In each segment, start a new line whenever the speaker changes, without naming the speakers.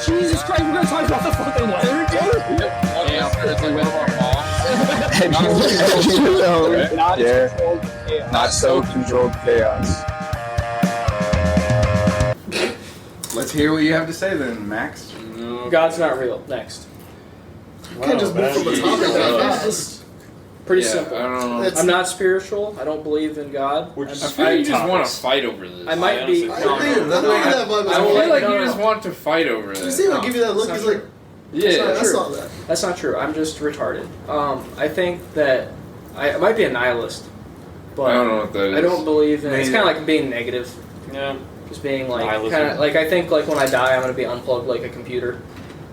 Jesus Christ, we're gonna talk about the fucking weather, dude?
Not so controlled chaos. Let's hear what you have to say then, Max.
God's not real. Next.
You can't just move from the topic that fast.
Pretty simple.
I don't know.
I'm not spiritual. I don't believe in God.
I feel like you just want to fight over this.
I might be.
I feel like
you just want to fight over it.
You see him give you that look, he's like, that's not that.
That's not true. I'm just retarded. I think that I might be a nihilist, but
I don't know what that is.
I don't believe in. It's kind of like being negative.
Yeah.
Just being like, kind of like I think like when I die, I'm gonna be unplugged like a computer.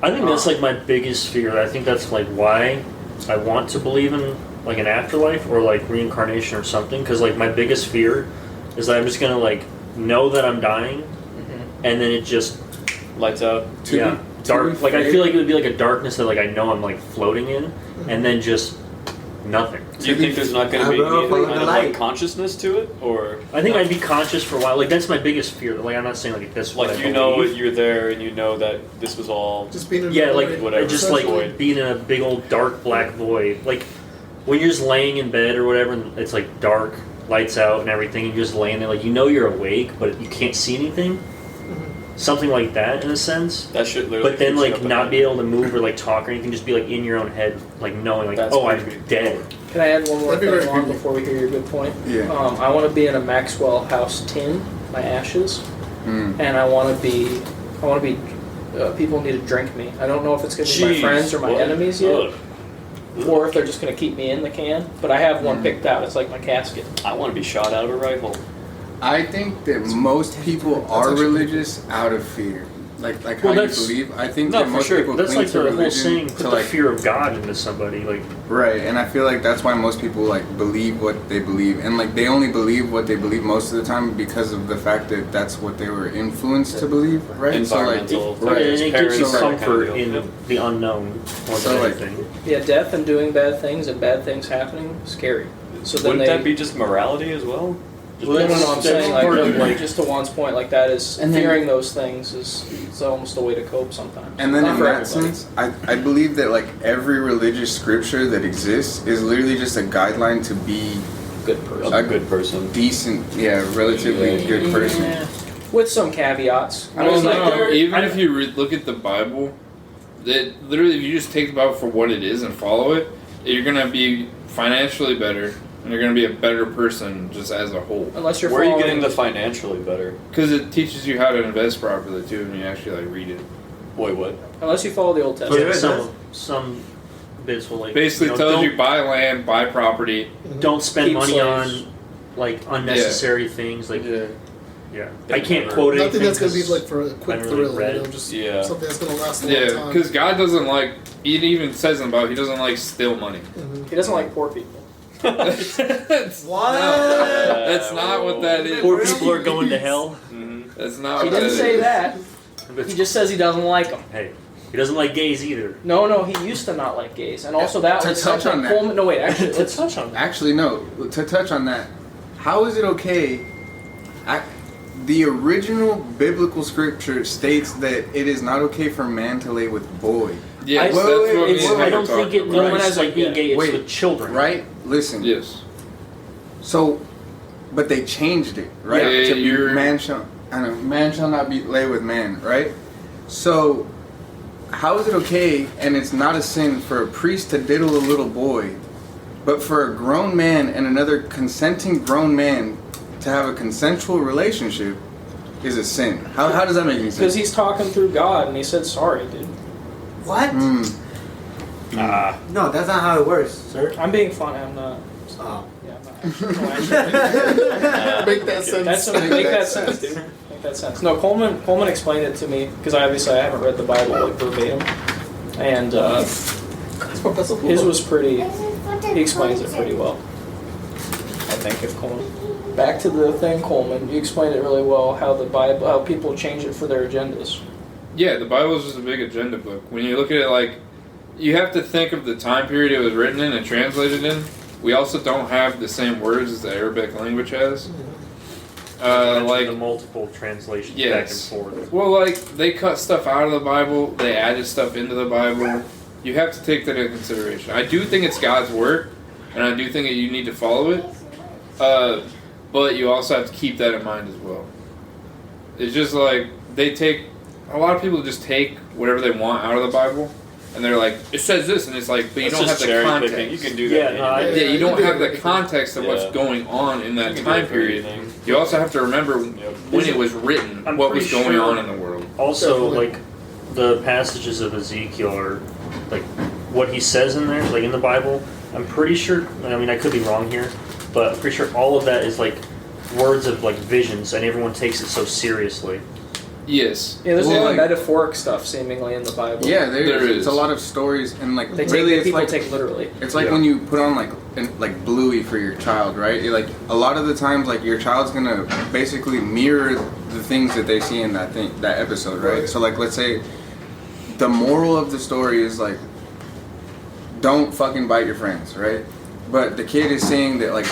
I think that's like my biggest fear. I think that's like why I want to believe in like an afterlife or like reincarnation or something. Because like my biggest fear is that I'm just gonna like know that I'm dying, and then it just
lights out.
Dark. Like I feel like it would be like a darkness that like I know I'm like floating in, and then just nothing.
Do you think there's not going to be any kind of like consciousness to it, or?
I think I'd be conscious for a while. Like that's my biggest fear. Like I'm not saying like this.
Like you know you're there and you know that this was all
just being in
like
whatever.
Just like being in a big old dark black void. Like when you're just laying in bed or whatever, and it's like dark, lights out and everything, and you're just laying there. Like you know you're awake, but you can't see anything. Something like that in a sense.
That should literally.
But then like not be able to move or like talk or anything, just be like in your own head, like knowing like I'm dead.
Can I add one more thing on before we hear your good point?
Yeah.
I want to be in a Maxwell House tin, my ashes, and I want to be. People need to drink me. I don't know if it's going to be my friends or my enemies yet, or if they're just going to keep me in the can. But I have one picked out. It's like my casket.
I want to be shot out of a rifle.
I think that most people are religious out of fear. Like how you believe. I think that most people
that's
cling
like
to
the whole
religion
saying,
to
put the
like
fear of God into somebody. Like
right, and I feel like that's why most people like believe what they believe, and like they only believe what they believe most of the time because of the fact that that's what they were influenced to believe. Right.
Environmental.
So like,
and it gives you comfort
kind of
in the unknown more than anything.
Yeah, death and doing bad things and bad things happening, scary. So then
wouldn't that be just morality as well?
No, I'm saying like just to Juan's point, like that is fearing those things is almost a way to cope sometimes.
And then in that sense, I believe that like every religious scripture that exists is literally just a guideline to be
a
good person,
decent, relatively good person.
Yeah. With some caveats.
I don't know. Even if you look at the Bible, that literally if you just take the Bible for what it is and follow it, you're gonna be financially better. And you're going to be a better person just as a whole.
Unless you're
Where are you getting the financially better?
Because it teaches you how to invest properly too, when you actually like read it.
Wait, what?
Unless you follow the Old Testament.
Some bits will like
basically tells you buy land, buy property.
Don't spend money on like unnecessary things. Like I can't quote anything.
Nothing that's going to be like for a quick thrill, just something that's going to last a long time.
Yeah, because God doesn't like. It even says in the Bible he doesn't like steal money.
He doesn't like poor people.
What? That's not what that is.
Poor people are going to hell.
That's not.
He didn't say that. He just says he doesn't like them.
Hey, he doesn't like gays either.
No, he used to not like gays, and also that was
touch on that.
No, wait, actually, let's touch on that.
Actually, no. To touch on that, how is it okay? The original biblical scripture states that it is not okay for man to lay with boy.
Yeah,
I don't think it means like being gay. It's with children,
right? Listen.
Yes.
So, but they changed it, right?
Yeah,
man shall not be lay with man, right? So, how is it okay, and it's not a sin for a priest to diddle a little boy, but for a grown man and another consenting grown man to have a consensual relationship is a sin? How does that make any sense?
Because he's talking through God, and he said sorry, dude.
What? No, that's not how it works, sir.
I'm being funny. I'm not.
Oh.
Yeah, I'm not.
Make that sense.
Make that sense, dude. Make that sense. No, Coleman explained it to me because I haven't read the Bible like verbatim, and his was pretty. He explains it pretty well. I think if Coleman. Back to the thing, Coleman. You explained it really well. How the Bible, how people change it for their agendas.
Yeah, the Bible is just a big agenda book. When you look at it, like, you have to think of the time period it was written in and translated in. We also don't have the same words as the Arabic language has.
like the multiple translations back and forth.
Well, like they cut stuff out of the Bible, they added stuff into the Bible. You have to take that into consideration. I do think it's God's work, and I do think that you need to follow it. But you also have to keep that in mind as well. It's just like a lot of people just take whatever they want out of the Bible, and they're like, it says this, and it's like, but you don't have the context.
Picking. You can do that.
You don't have the context of what's going on in that time period. You also have to remember when it was written, what was going on in the world.
Also, like the passages of Ezekiel are like what he says in there, like in the Bible. I'm pretty sure. I mean, I could be wrong here, but I'm pretty sure all of that is like words of like visions, and everyone takes it so seriously.
Yes.
Yeah, there's a lot of metaphoric stuff seemingly in the Bible.
Yeah, there is. It's a lot of stories, and like
they
really, it's
people
like
take literally.
It's like when you put on like Bluey for your child, right? Like a lot of the times, like your child's gonna basically mirror the things that they see in that episode, right? So like, let's say the moral of the story is like, don't fucking bite your friends, right? But the kid is saying that like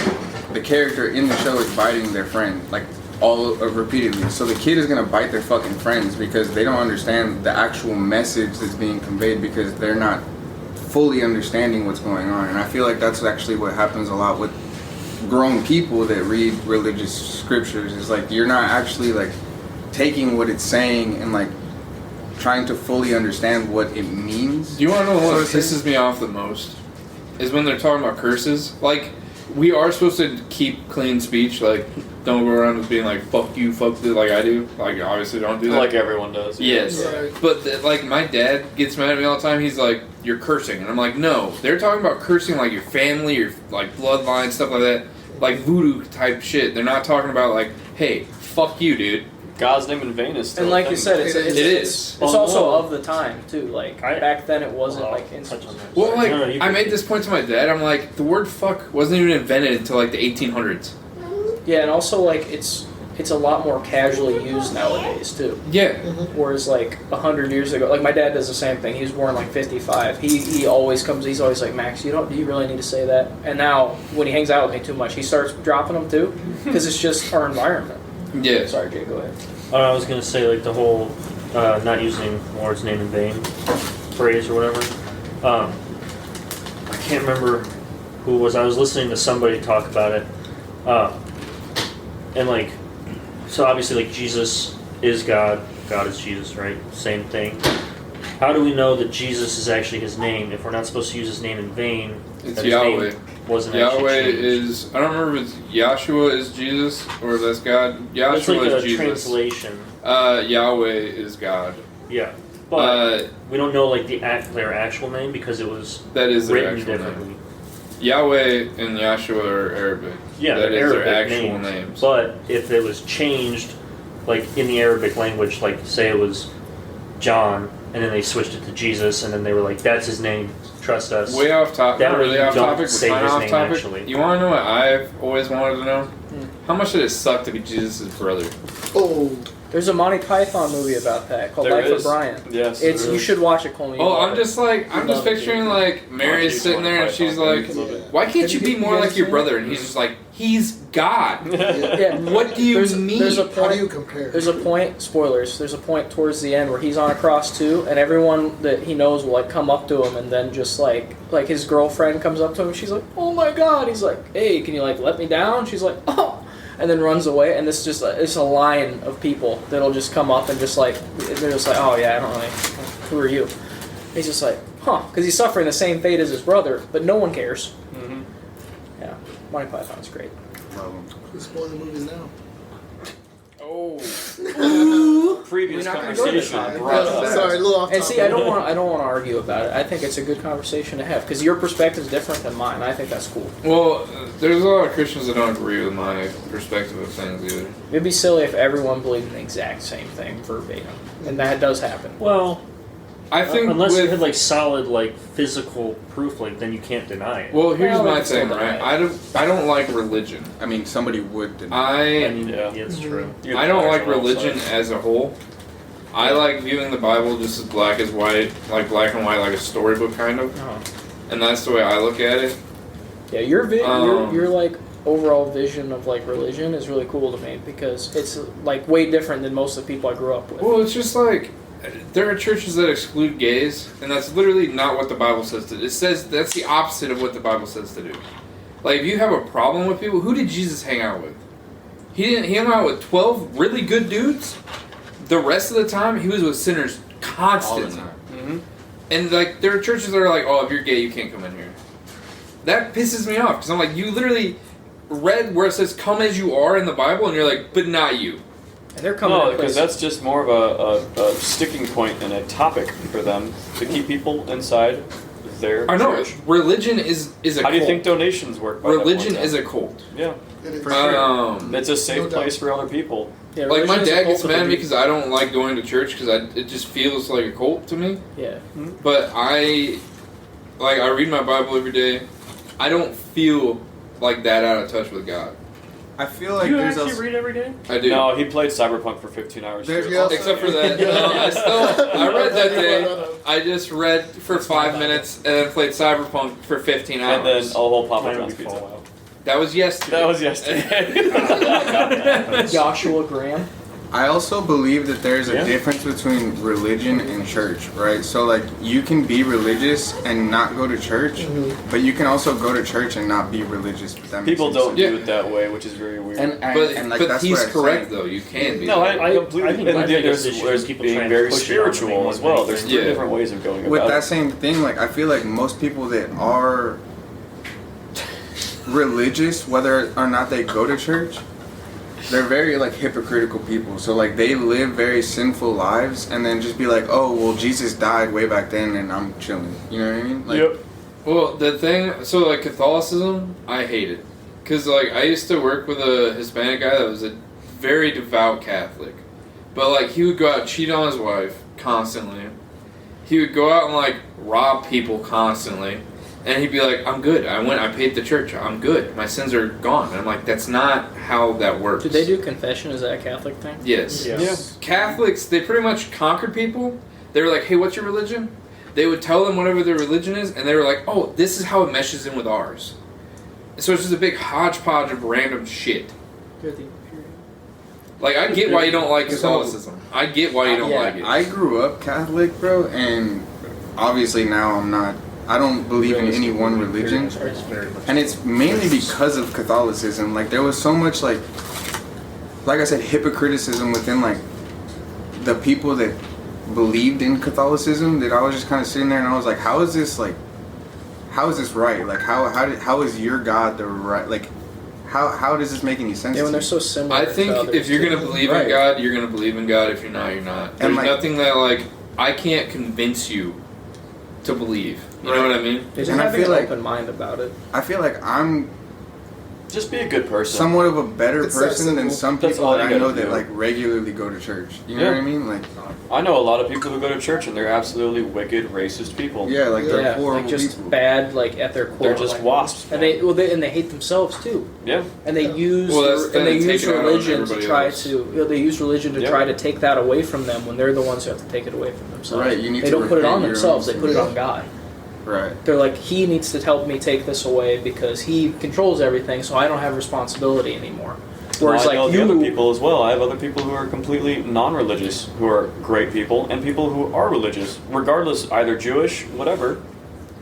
the character in the show is biting their friend, like repeatedly. So the kid is gonna bite their fucking friends because they don't understand the actual message that's being conveyed because they're not fully understanding what's going on. And I feel like that's actually what happens a lot with grown people that read religious scriptures. Is like you're not actually like taking what it's saying and like trying to fully understand what it means.
Do you want to know what pisses me off the most? Is when they're talking about curses. Like, we are supposed to keep clean speech, like, don't go around with being like, fuck you, fuck this, like I do. Like, obviously don't do that.
Like everyone does.
Yes.
Right.
But, like, my dad gets mad at me all the time. He's like, you're cursing. And I'm like, no. They're talking about cursing, like, your family, your, like, bloodline, stuff like that. Like, voodoo type shit. They're not talking about, like, hey, fuck you, dude.
God's name in vain is still
and like
a
you
thing.
said, it's also of the time too. Like back then, it wasn't like instant.
Well, like I made this point to my dad. I'm like, the word "fuck" wasn't even invented until like the 1800s.
Yeah, and also like it's a lot more casually used nowadays too.
Yeah.
Whereas like 100 years ago, like my dad does the same thing. He was born like 55. He always comes. He's always like, Max, do you really need to say that? And now when he hangs out with me too much, he starts dropping them too because it's just our environment.
Yeah.
Sorry, Jay. Go ahead.
I was gonna say like the whole not using the Lord's name in vain phrase or whatever. I can't remember who it was. I was listening to somebody talk about it, and like, so obviously like Jesus is God, God is Jesus, right? Same thing. How do we know that Jesus is actually his name if we're not supposed to use his name in vain?
It's Yahweh.
Wasn't
Yahweh
is.
I don't remember if it's Yahshua is Jesus or if that's God. Yahshua
it's like
is
a
Jesus.
Translation.
Yahweh is God.
Yeah, but we don't know like their actual name because it was
that is their
written
actual
differently.
Name. Yahweh and Yahshua are Arabic.
Yeah,
that is
Arabic
their actual names.
But if it was changed, like in the Arabic language, like say it was John, and then they switched it to Jesus, and then they were like, "That's his name. Trust us."
Way off topic.
That
really off topic.
Say
kind
his
of off
name,
topic.
actually.
You want to know what I've always wanted to know? How much did it suck to be Jesus' brother?
Oh.
There's a Monty Python movie about that called
There
Life
is.
of Brian.
Yes.
It's you should watch it, Coleman.
I'm just picturing like Mary's sitting there and she's like, "Why can't you be more like your brother?" And he's just like, "He's God."
Yeah.
What do you mean?
There's a point,
How do you compare?
There's a point. Spoilers. There's a point towards the end where he's on a cross too, and everyone that he knows will like come up to him, and then just like his girlfriend comes up to him. She's like, "Oh my God!" He's like, "Hey, can you like let me down?" She's like, "Oh." And then runs away, and this is just it's a line of people that'll just come up and just like they're just like, oh yeah, I don't really, who are you? He's just like, huh, because he's suffering the same fate as his brother, but no one cares.
Mm-hmm.
Yeah, Monty Python's great.
Who's spoiling the movies now?
Oh. Previous
We're not gonna go to
conversation.
this
brought up.
Sorry, a little off
And
topic.
see, I don't want to argue about it. I think it's a good conversation to have because your perspective is different than mine. I think that's cool.
Well, there's a lot of Christians that don't agree with my perspective of things either.
It'd be silly if everyone believed in the exact same thing verbatim, and that does happen.
Well,
I think
unless you had like solid like physical proof, like then you can't deny it.
Well, here's
Well,
my
it's still
thing, right?
denied.
I don't like religion.
I mean, somebody would deny.
I mean,
Yeah.
yeah, it's true.
I don't like religion as a whole. I like viewing the Bible just as black as white, like black and white, like a storybook kind of.
Uh-huh.
And that's the way I look at it.
Yeah, you're like overall vision of like religion is really cool to me because it's like way different than most of the people I grew up with.
Well, it's just like there are churches that exclude gays, and that's literally not what the Bible says to do. It says that's the opposite of what the Bible says to do. Like, if you have a problem with people, who did Jesus hang out with? He hung out with 12 really good dudes. The rest of the time, he was with sinners constantly.
All the time.
Mm-hmm. And like, there are churches that are like, "Oh, if you're gay, you can't come in here." That pisses me off because I'm like, you literally read where it says "come as you are" in the Bible, and you're like, "But not you."
And they're coming.
No, because that's just more of a sticking point and a topic for them to keep people inside their
I know.
church.
Religion is a
How
cult.
do you think donations work? By
Religion
that
is a cult.
Yeah,
For sure.
it's a safe place for other people.
Yeah,
Like, my
religion is a
dad
cult
gets
of
mad at me
the-
because I don't like going to church because it just feels like a cult to me.
Yeah.
But I read my Bible every day. I don't feel like that out of touch with God.
I feel like
you
there's
actually
also,
read every day?
I do.
No, he played Cyberpunk for 15 hours.
There's
straight.
also-
Except for that. No, I read that day. I just read for 5 minutes and then played Cyberpunk for 15 hours.
And then a whole Papa
Mine
John's
would be
pizza.
Fallout.
That was yesterday.
That was yesterday.
Joshua Graham.
I also believe that there's a
Yeah.
difference between religion and church, right? So like you can be religious and not go to church, but you can also go to church and not be religious. If that makes
People
any
don't
sense.
do it that way, which is very weird.
But
that's
he's
what I'm
correct
saying.
though. You can be.
no, I completely.
I think my
and
biggest
there's,
issue
there's
is people
being
trying to
very
push it on me
spiritual
more
as
than
well. There's
anything.
three
Yeah.
different ways of going
With
about
that
it.
same thing, like I feel like most people that are religious, whether or not they go to church, they're very like hypocritical people. So like they live very sinful lives and then just be like, oh well, Jesus died way back then and I'm chilling. You know what I mean? Like,
Well, the thing, so like Catholicism, I hate it. Because like I used to work with a Hispanic guy that was a very devout Catholic. But like he would go out and cheat on his wife constantly. He would go out and like rob people constantly. And he'd be like, I'm good. I paid the church. I'm good. My sins are gone. And I'm like, that's not how that works.
Did they do confession? Is that a Catholic thing?
Yes.
Yes.
Catholics, they pretty much conquered people. They were like, hey, what's your religion? They would tell them whatever their religion is, and they were like, oh, this is how it meshes in with ours. So it's just a big hodgepodge of random shit. Like, I get why you don't like Catholicism. I get why you don't like it.
I grew up Catholic, bro, and obviously now I'm not. I don't believe in any one religion, and it's mainly because of Catholicism. Like there was so much like I said, hypocriticism within like the people that believed in Catholicism that I was just kind of sitting there and I was like, how is this right? Like how is your God the right? Like how does this make any sense?
Yeah, when
to
they're
you?
so similar.
I think
to others,
if you're
too.
going to believe
Right.
in God, you're going to believe in God. If you're not, you're not. There's
like-
nothing that, like, I can't convince you to believe. You know what I mean?
They're just
And I
having
feel
an
like-
open mind about it.
I feel like I'm
Just be a good person.
somewhat of a better
It's that
person than
simple.
some
That's
people
all
that
you
I know
gotta
that
do.
like regularly go to church. You know
Yeah.
what I mean? Like
I know a lot of people who go to church and they're absolutely wicked, racist people.
yeah, like they're
Yeah,
horrible
like just
people.
bad, like at their core.
They're just
like,
wasps.
and they hate themselves too.
Yeah.
And they use
Well, that's the
and they
thing,
use
take it out on
religion to
everybody
try
else.
they use religion to
Yeah.
try to take that away from them when they're the ones who have to take it away from themselves.
Right, you need
they
to
don't put it on
repent your
themselves;
own
they put it
sins.
on God.
Right.
They're like, He needs to help me take this away because He controls everything, so I don't have responsibility anymore. Whereas,
Well, I know
like
the other
you,
people as well. I have other people who are completely non-religious, who are great people, and people who are religious, regardless, either Jewish, whatever.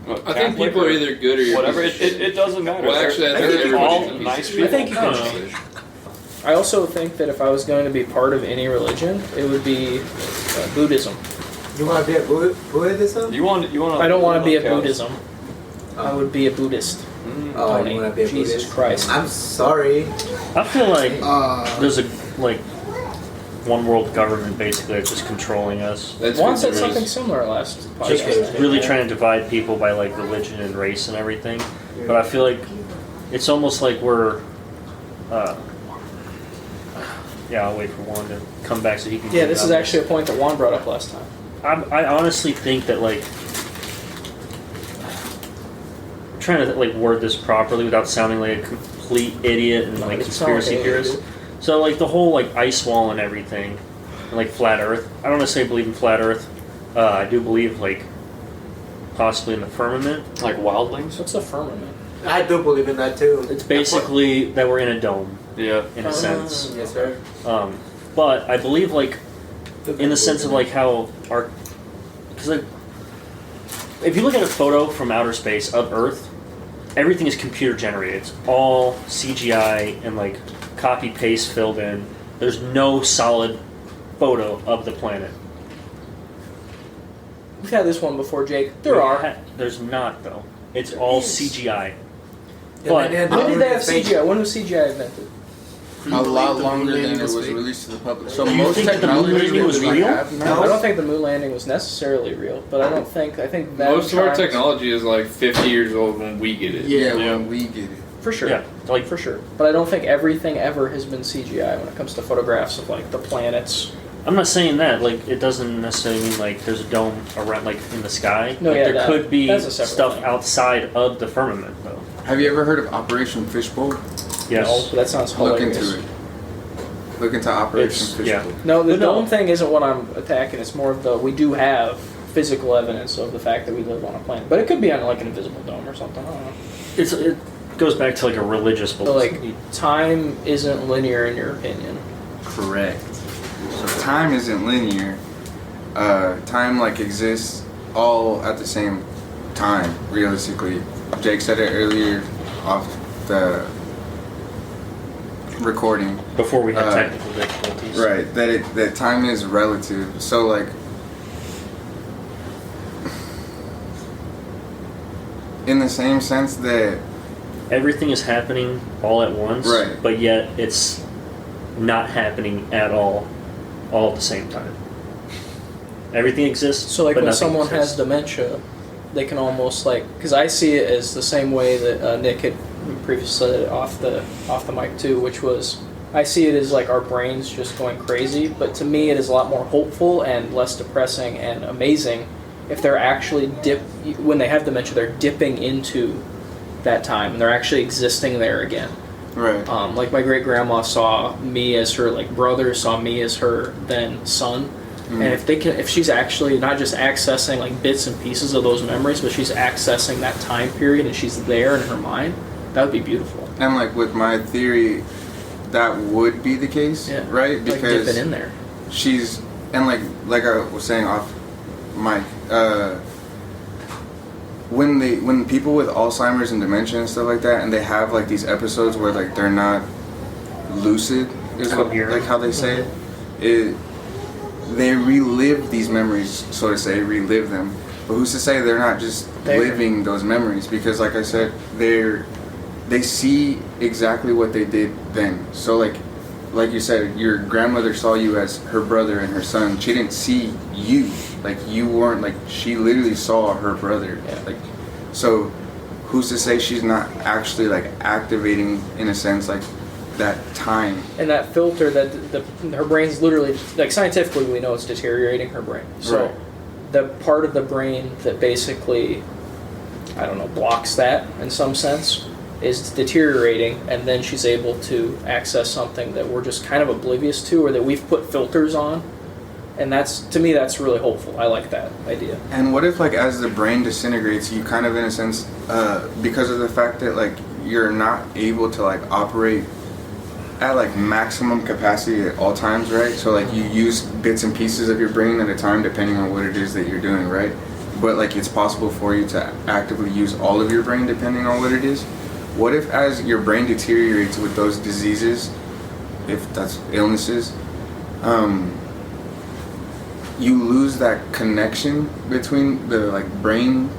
I think
Catholic
people
or
are either good or you're
whatever.
a piece of
It
shit.
doesn't matter.
Well, actually, I
They're
think everybody's
all
a piece
nice
of
people.
I think you can change. I also think that if I was going to be part of any religion, it would be Buddhism.
You want to be a Buddhism?
You want?
I don't want to be a
cows.
Buddhism. I would be a Buddhist.
Oh,
Tony,
you want to be a
Jesus
Buddhist?
Christ.
I'm sorry.
I feel like
Uh,
there's a one world government basically that's just controlling us.
That's
Juan
what
said
there
something
is.
similar last
Just
podcast.
really trying to divide people by like religion and race and everything. But I feel like it's almost like we're yeah, I'll wait for Juan to come back so he can
Yeah,
get
this is
on
actually a point that Juan brought up last time.
I honestly think that like I'm trying to like word this properly without sounding like a complete idiot and like
It's
conspiracy
not okay,
theorist.
dude.
So like the whole like ice wall and everything, and, like flat Earth. I don't necessarily believe in flat Earth. I do believe like possibly in the firmament.
Like wildlings.
What's a firmament?
I do believe in that too.
It's basically that we're in a dome,
Yeah.
in a sense.
Yes, sir.
But I believe, like, in the sense of like how our, because like, if you look at a photo from outer space of Earth, everything is computer generated. It's all CGI and like copy paste filled in. There's no solid photo of the planet.
We've had this one before, Jake.
There's not though. It's all CGI.
Yeah,
But
When did they have CGI? When was CGI invented?
A lot longer than it was released to the public. So
You
most
think that the moon
technology
landing
that
was
we
real?
have
No,
now,
I don't think the moon landing was necessarily real, but I think that
Most of our technology is like 50 years old when we get it.
yeah,
Yeah.
when we get it.
for sure.
Yeah, like
For sure. But I don't think everything ever has been CGI when it comes to photographs of like the planets.
I'm not saying that. Like, it doesn't necessarily mean like there's a dome around, like in the sky.
No,
like,
yeah,
there could be
that's a separate
stuff
thing.
outside of the firmament, though.
Have you ever heard of Operation Fishbowl?
Yes.
No, but that sounds
Look
hilarious.
into it. Look into Operation
It's-
Fishbowl.
yeah.
No, the
But no.
dome thing isn't what I'm attacking. It's more of we do have physical evidence of the fact that we live on a planet. But it could be on like an invisible dome or something. I don't know.
It goes back to like a religious
So
belief.
like time isn't linear in your opinion.
Correct. So time isn't linear. Time like exists all at the same time, realistically. Jake said it earlier off the recording.
Before we had
uh,
technical difficulties.
Right, that time is relative. So like in the same sense that
Everything is happening all at once,
Right.
but yet it's not happening at all at the same time. Everything exists,
So like
but
when
nothing
someone has
exists.
dementia, they can almost like, because I see it as the same way that Nick had previously said it off the mic too, which was I see it as like our brains just going crazy, but to me it is a lot more hopeful and less depressing and amazing if they're actually when they have dementia, they're dipping into that time and they're actually existing there again.
right.
Like my great grandma saw me as her like brother, saw me as her then son. And if she's actually not just accessing like bits and pieces of those memories, but she's accessing that time period and she's there in her mind, that would be beautiful.
And like with my theory, that would be the case,
Yeah,
right?
like
Because
dipping in there.
she's and like I was saying off mic, when people with Alzheimer's and dementia and stuff like that, and they have like these episodes where like they're not lucid, is what,
Coherent.
like how they say it. They relive these memories, so to say, relive them. But who's to say they're not just
There.
living those memories? Because, like I said, they see exactly what they did then. So, like you said, your grandmother saw you as her brother and her son. She didn't see you. Like you weren't like she literally saw her brother.
Yeah.
Like, so who's to say she's not actually like activating in a sense like that time?
And that filter that her brain's literally like scientifically we know it's deteriorating her brain. So
Right.
the part of the brain that basically I don't know blocks that in some sense is deteriorating, and then she's able to access something that we're just kind of oblivious to or that we've put filters on. And that's, to me, that's really hopeful. I like that idea.
And what if, like, as the brain disintegrates, you kind of, in a sense, because of the fact that, like, you're not able to, like, operate at, like, maximum capacity at all times, right? So, like, you use bits and pieces of your brain at a time depending on what it is that you're doing, right? But, like, it's possible for you to actively use all of your brain depending on what it is. What if, as your brain deteriorates with those diseases, if that's illnesses, you lose that connection between the like brain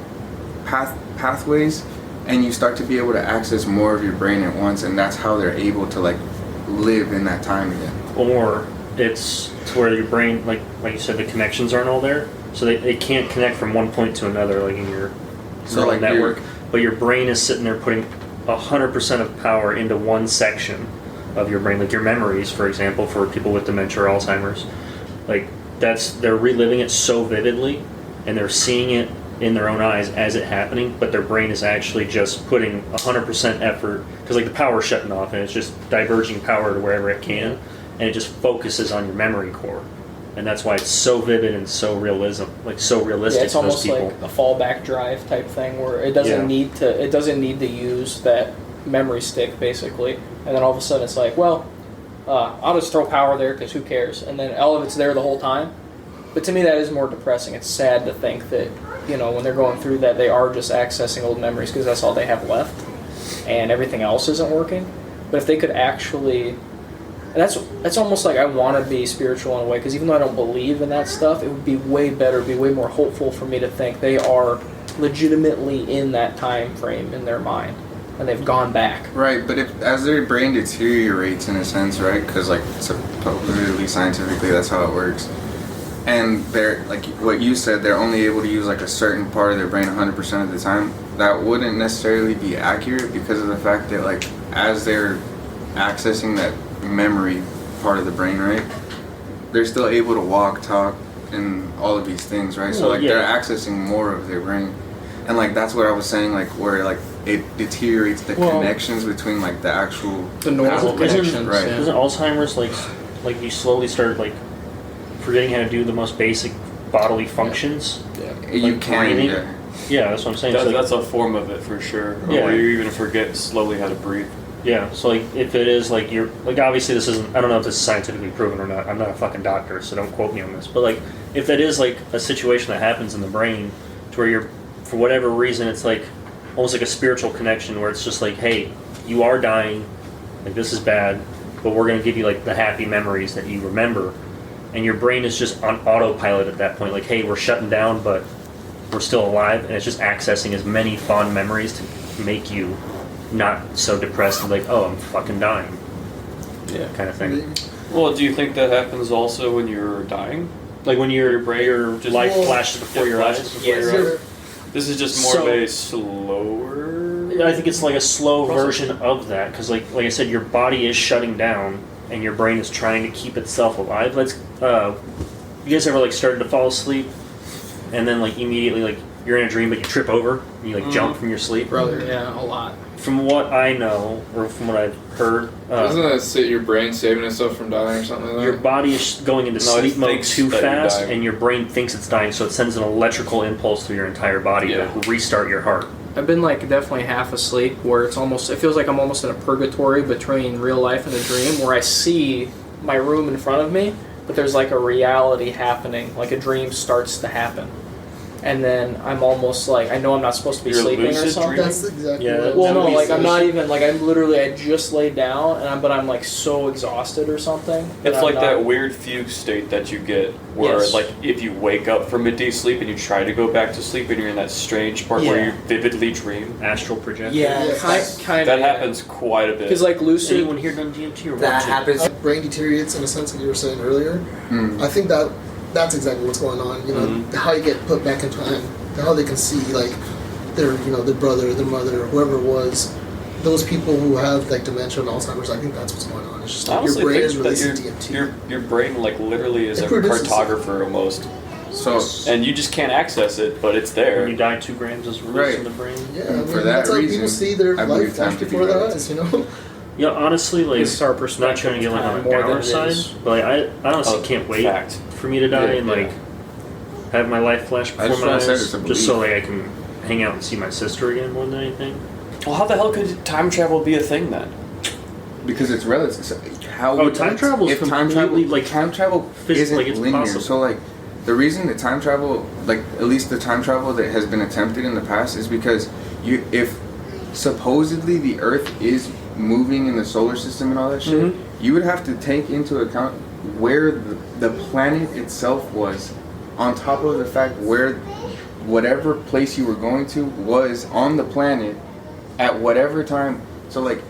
pathways, and you start to be able to access more of your brain at once, and that's how they're able to like live in that time again.
Or it's to where your brain, like you said, the connections aren't all there, so they can't connect from one point to another, like in your
So,
neural
like,
network. But your brain is sitting there putting 100% of power into one section of your brain, like your memories, for example, for people with dementia or Alzheimer's. Like they're reliving it so vividly, and they're seeing it in their own eyes as it happening, but their brain is actually just putting 100% effort, because like the power's shutting off and it's just diverging power to wherever it can, and it just focuses on your memory core. and that's why it's so vivid and so realistic
Yeah, it's
to those
almost
people.
like a fallback drive type thing where it doesn't need to use that memory stick basically, and then all of a sudden it's like, well, I'll just throw power there because who cares, and then all of it's there the whole time. But to me, that is more depressing. It's sad to think that, when they're going through that, they are just accessing old memories because that's all they have left, and everything else isn't working. But if they could actually, and that's almost like I want to be spiritual in a way, because even though I don't believe in that stuff, it would be way better, be way more hopeful for me to think they are legitimately in that time frame in their mind, and they've gone back.
Right, but as their brain deteriorates in a sense, right? Because supposedly scientifically that's how it works. And they're, like what you said, they're only able to use like a certain part of their brain 100% of the time. That wouldn't necessarily be accurate because of the fact that like as they're accessing that memory part of the brain, right? They're still able to walk, talk, and all of these things, right? So like they're accessing more of their brain. And like that's what I was saying, like where like it deteriorates the connections between like the actual
normal connections,
right?
Yeah. Isn't Alzheimer's like you slowly start like forgetting how to do the most basic bodily functions?
Yeah. You can.
Breathing? Yeah, that's what I'm saying.
That's a form of it for sure.
Yeah.
Where you even forget slowly how to breathe.
Yeah, so like if it is like you're like obviously this isn't, I don't know if this is scientifically proven or not. I'm not a fucking doctor, so don't quote me on this. But like if that is like a situation that happens in the brain to where you're, for whatever reason, it's like almost like a spiritual connection where it's just like, hey, you are dying, like this is bad, but we're gonna give you like the happy memories that you remember, and your brain is just on autopilot at that point. Like, hey, we're shutting down, but we're still alive, and it's just accessing as many fond memories to make you not so depressed and like, oh, I'm fucking dying. Yeah, kind of thing.
Well, do you think that happens also when you're dying?
Like when your
just
life flashes before your eyes?
This is just more of a slower...
I think it's like a slow version of that, because like I said, your body is shutting down, and your brain is trying to keep itself alive. You guys ever like started to fall asleep, and then like immediately like you're in a dream, but you trip over, and you like jump from your sleep?
Brother, yeah, a lot.
From what I know, or from what I've heard,
doesn't that your brain saving itself from dying or something like that?
Your body is going into sleep mode too fast, and your brain thinks it's dying, so it sends an electrical impulse through your entire body to restart your heart.
I've been like definitely half asleep, where it feels like I'm almost in a purgatory between real life and a dream, where I see my room in front of me, but there's like a reality happening, like a dream starts to happen. And then I'm almost like, I know I'm not supposed to be sleeping or something.
That's exactly what
well, no, like I'm not even, like I just laid down, but I'm like so exhausted or something.
It's like that weird fugue state that you get where like if you wake up from a deep sleep and you try to go back to sleep and you're in that strange part where you vividly dream.
Astral projection.
Yeah, kind of.
That happens quite a bit.
Because like lucid...
Anyone here done DMT or
that happens.
Brain deteriorates in a sense, like you were saying earlier. I think that's exactly what's going on. You know, how you get put back in time, how they can see like their brother, their mother, whoever it was. Those people who have like dementia and Alzheimer's, I think that's what's going on. It's just like your brain is releasing DMT.
Your brain like literally is a cartographer almost. So and you just can't access it, but it's there.
When you die, 2 grams is released in the brain.
Yeah, I mean, for that reason, people see their life flash before their eyes. You know.
Yeah, honestly, like,
it's our perspective.
Not trying to get like on a downer side, but like, I honestly can't wait for me to die and like have my life flash before my eyes, just so like I can hang out and see my sister again more than anything.
Well, how the hell could time travel be a thing then?
Because it's relative. So
time travel is completely like
time travel isn't
like it's
linear.
possible.
So like the reason that time travel, like at least the time travel that has been attempted in the past, is because if supposedly the Earth is moving in the solar system and all that shit, you would have to take into account where the planet itself was, on top of the fact where whatever place you were going to was on the planet at whatever time. So like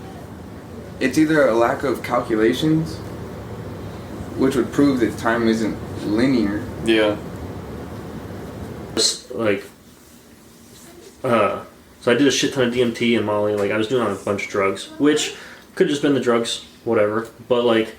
it's either a lack of calculations, which would prove that time isn't linear.
Yeah.
Like so I did a shit ton of DMT and Molly. Like I was doing a bunch of drugs, which could have just been the drugs, whatever. But like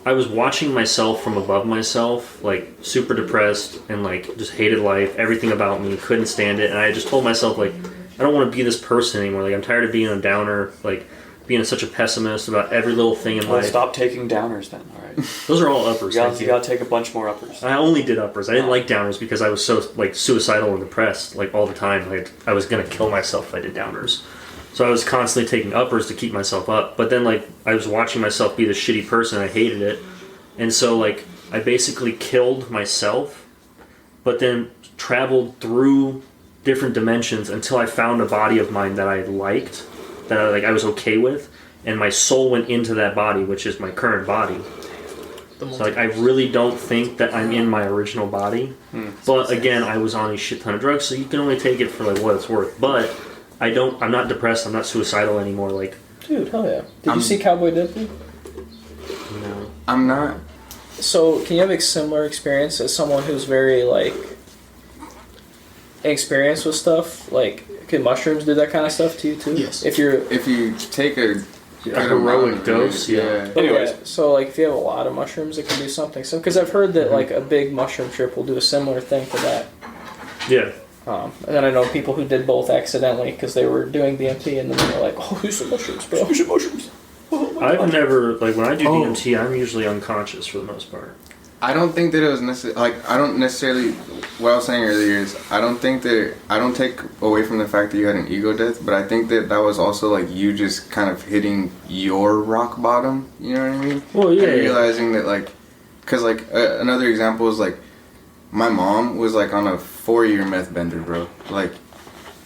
I was watching myself from above myself, like super depressed and like just hated life, everything about me, couldn't stand it. And I just told myself like I don't want to be this person anymore. Like I'm tired of being a downer. Like being such a pessimist about every little thing in
Well,
life.
stop taking downers then. All right.
Those are all uppers.
You gotta take a bunch more uppers.
I only did uppers. I didn't like downers because I was so like suicidal and depressed like all the time. Like I was gonna kill myself if I did downers. So I was constantly taking uppers to keep myself up. But then like I was watching myself be this shitty person. I hated it, and so like I basically killed myself, but then traveled through different dimensions until I found a body of mine that I liked, that I was okay with, and my soul went into that body, which is my current body. So like I really don't think that I'm in my original body. But again, I was on a shit ton of drugs, so you can only take it for like what it's worth. But I'm not depressed, I'm not suicidal anymore. Like,
dude, hell yeah. Did you see Cowboy Bebop?
no.
I'm not.
So, can you have a similar experience as someone who's very, like, experienced with stuff? Like, can mushrooms do that kind of stuff to you, too?
Yes.
If you take a
heroic dose, yeah.
Anyways.
Yeah, so, like, if you have a lot of mushrooms, it can do something. So, because I've heard that, like, a big mushroom trip will do a similar thing to that.
Yeah.
And then I know people who did both accidentally because they were doing DMT and then they're like, oh, use some mushrooms, bro. Use some mushrooms.
I've never, like, when I do DMT, I'm usually unconscious for the most part.
I don't think that it was necessarily, like, I don't necessarily, what I was saying earlier is, I don't take away from the fact that you had an ego death, but I think that was also, like, you just kind of hitting your rock bottom, you know what I mean?
Well, yeah.
And realizing that, like, because, like, another example is, like, my mom was, like, on a 4-year meth bender, bro. Like,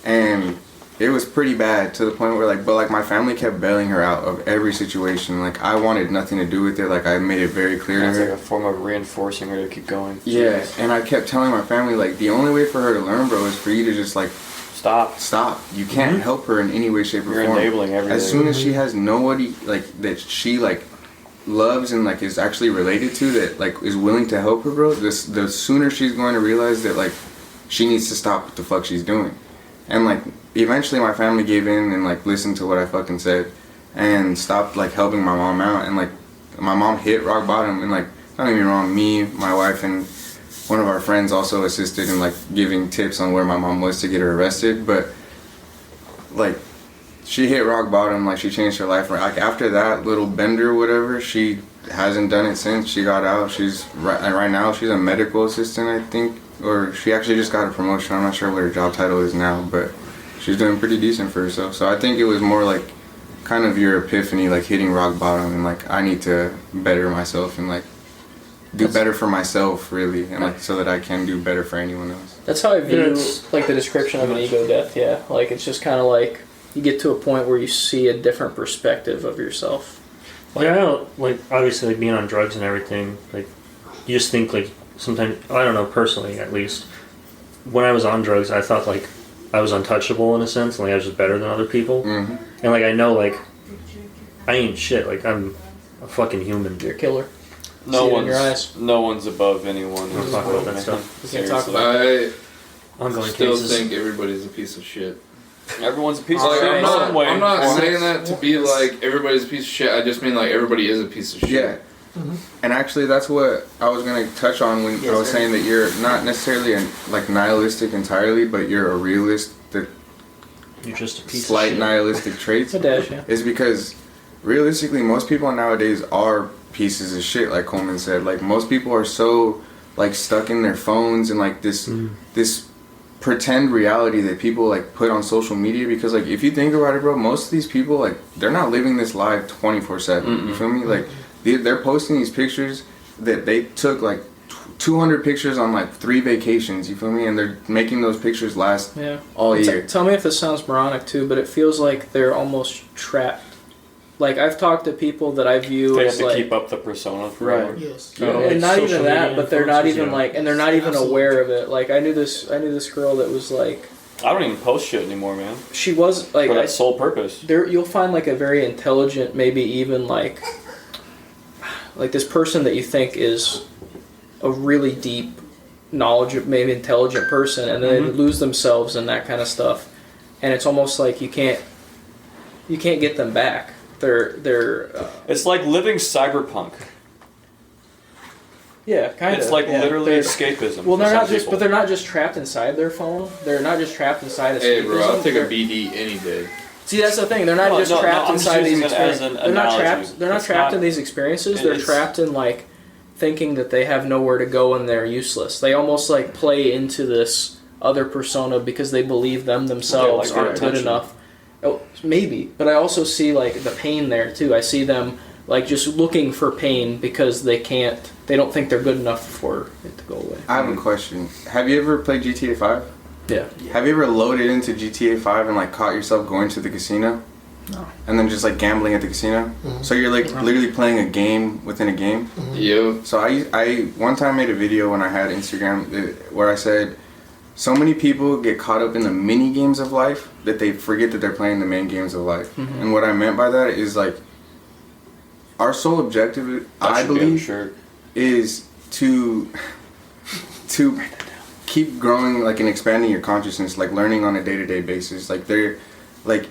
and it was pretty bad to the point where, like, but, like, my family kept bailing her out of every situation. Like, I wanted nothing to do with it. Like, I made it very clear to
It's
her.
like a form of reinforcing her to keep going.
Yeah,
Jeez.
and I kept telling my family, like, the only way for her to learn, bro, is for you to just, like,
Stop.
You can't help her in any way, shape, or
You're
form.
enabling everything.
As soon as she has nobody, like, that she, like, loves and, like, is actually related to, that, like, is willing to help her, bro, the sooner she's going to realize that, like, she needs to stop what the fuck she's doing. And, like, eventually my family gave in and, like, listened to what I fucking said and stopped, like, helping my mom out. And, like, my mom hit rock bottom. And, like, don't get me wrong, me, my wife, and one of our friends also assisted in, like, giving tips on where my mom was to get her arrested. But, like, she hit rock bottom. Like, she changed her life. Like, after that little bender or whatever, she hasn't done it since. She got out. She's right now she's a medical assistant, I think, or she actually just got a promotion. I'm not sure what her job title is now, but she's doing pretty decent for herself. So I think it was more like kind of your epiphany, like hitting rock bottom, and like I need to better myself and like do better for myself, really, and like so that I can do better for anyone else.
That's how I view, like, the description of an ego death, yeah. Like, it's just kind of like, you get to a point where you see a different perspective of yourself.
Like, I don't, like, obviously, like, being on drugs and everything, like, you just think, like, sometimes, I don't know, personally, at least, when I was on drugs, I thought, like, I was untouchable in a sense, and, like, I was just better than other people. Mm-hmm. And, like, I know, like, I ain't shit. Like, I'm a fucking human.
You're a killer.
No
See it in your eyes.
one's above anyone.
Don't talk about that stuff.
We can't talk
Seriously.
about it.
I
Ongoing
still
cases.
think everybody's a piece of shit.
Everyone's a piece of
Like,
shit.
I'm
in some way.
not
Or-
saying that to be like everybody's a piece of shit. I just mean like everybody is a piece of shit.
Yeah. And actually, that's what I was going to touch on when I was saying that you're not necessarily like nihilistic entirely, but you're a realist. The
You're just a piece
slight
of shit.
nihilistic traits
It's a dash, yeah.
is because realistically, most people nowadays are pieces of shit. Like Coleman said, like most people are so like stuck in their phones and like this pretend reality that people like put on social media. Because like if you think about it, bro, most of these people like they're not living this life 24/7. You feel me? Like they're posting these pictures that they took like 200 pictures on like 3 vacations, you feel me? And they're making those pictures last all year.
Tell me if this sounds moronic too, but it feels like they're almost trapped. Like, I've talked to people that I view
They have
as
to
like,
keep up the persona forever.
Yes.
Oh, like
and not
social
even that,
media
but they're not
influencers,
even
yeah.
like, and they're not even
Absolutely.
aware of it. Like, I knew this girl that was like,
I don't even post shit anymore, man.
she was like,
For that sole purpose.
there you'll find like a very intelligent, maybe even like this person that you think is a really deep knowledge, maybe intelligent person, and then they lose themselves in that kind of stuff, and it's almost like you can't get them back. They're
It's like living cyberpunk.
yeah, kind of.
It's like literally
They're-
escapism.
Well,
for
they're
some
not just,
people.
but they're not just trapped inside their phone. They're not just trapped inside a.
Hey, bro, I'll take a
They're-
BD any day.
See, that's the thing. They're not just trapped
I'm just
inside these
using it as
experiences.
an
They're not
analogy.
trapped. They're not
It's
trapped
not-
in these experiences. They're
it's-
trapped in like thinking that they have nowhere to go and they're useless. They almost like play into this other persona because they believe them themselves
They like
aren't
their
good
attention.
enough. Oh, maybe, but I also see like the pain there too. I see them like just looking for pain because they can't. They don't think they're good enough for it to go away.
I have a question. Have you ever played GTA 5?
Yeah.
Have you ever loaded into GTA 5 and like caught yourself going to the casino?
No.
And then just like gambling at the casino? So you're like literally playing a game within a game?
Yo.
So I one time made a video when I had Instagram where I said so many people get caught up in the mini games of life that they forget that they're playing the main games of life. And what I meant by that is like our sole objective,
That
I
should be on the
believe,
shirt.
is to keep growing like and expanding your consciousness, like learning on a day-to-day basis. Like they're like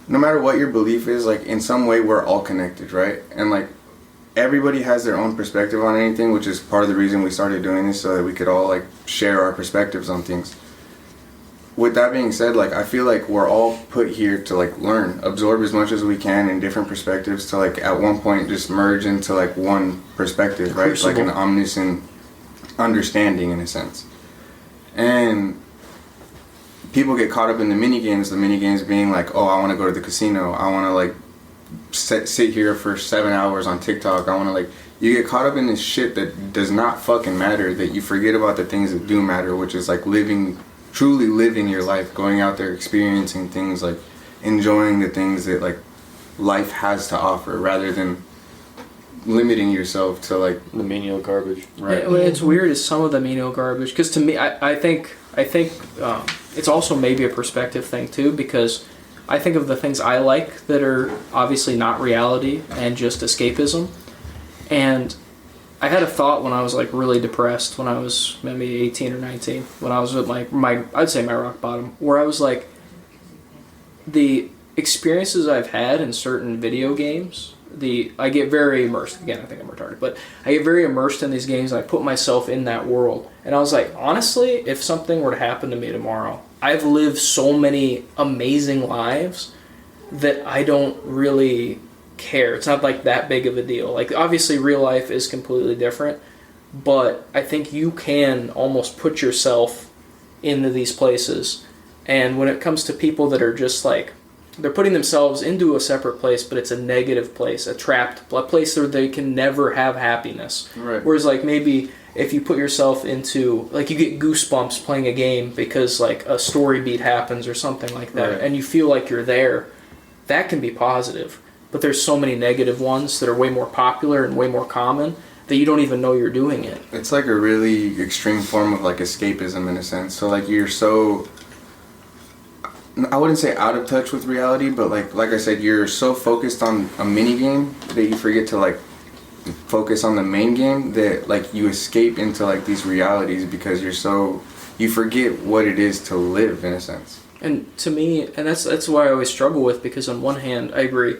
no matter what your belief is, like in some way we're all connected, right? And like everybody has their own perspective on anything, which is part of the reason we started doing this, so that we could all like share our perspectives on things. With that being said, like I feel like we're all put here to like learn, absorb as much as we can in different perspectives to like at one point just merge into like one perspective, right? Like an omniscient understanding in a sense. And people get caught up in the mini games being like, oh, I want to go to the casino, I want to like sit here for 7 hours on TikTok, I want to like, you get caught up in this shit that does not fucking matter, that you forget about the things that do matter, which is like truly living your life, going out there, experiencing things, like enjoying the things that like life has to offer, rather than limiting yourself to like
The menial garbage.
right.
It's weird is some of the menial garbage because to me, I think it's also maybe a perspective thing too, because I think of the things I like that are obviously not reality and just escapism. And I had a thought when I was like really depressed when I was maybe 18 or 19, when I was at my I'd say my rock bottom, where I was like, the experiences I've had in certain video games, I get very immersed. Again, I think I'm retarded, but I get very immersed in these games and I put myself in that world. And I was like, honestly, if something were to happen to me tomorrow, I've lived so many amazing lives that I don't really care. It's not like that big of a deal. Like obviously real life is completely different, but I think you can almost put yourself into these places. And when it comes to people that are just like, they're putting themselves into a separate place, but it's a negative place, a place where they can never have happiness.
Right.
Whereas like maybe if you put yourself into, like you get goosebumps playing a game because like a story beat happens or something like that,
Right.
and you feel like you're there, that can be positive. But there's so many negative ones that are way more popular and way more common that you don't even know you're doing it.
It's like a really extreme form of like escapism in a sense. So like you're so, I wouldn't say out of touch with reality, but like I said, you're so focused on a mini game that you forget to like focus on the main game, that like you escape into like these realities because you forget what it is to live in a sense.
And to me, and that's why I always struggle with, because on one hand I agree,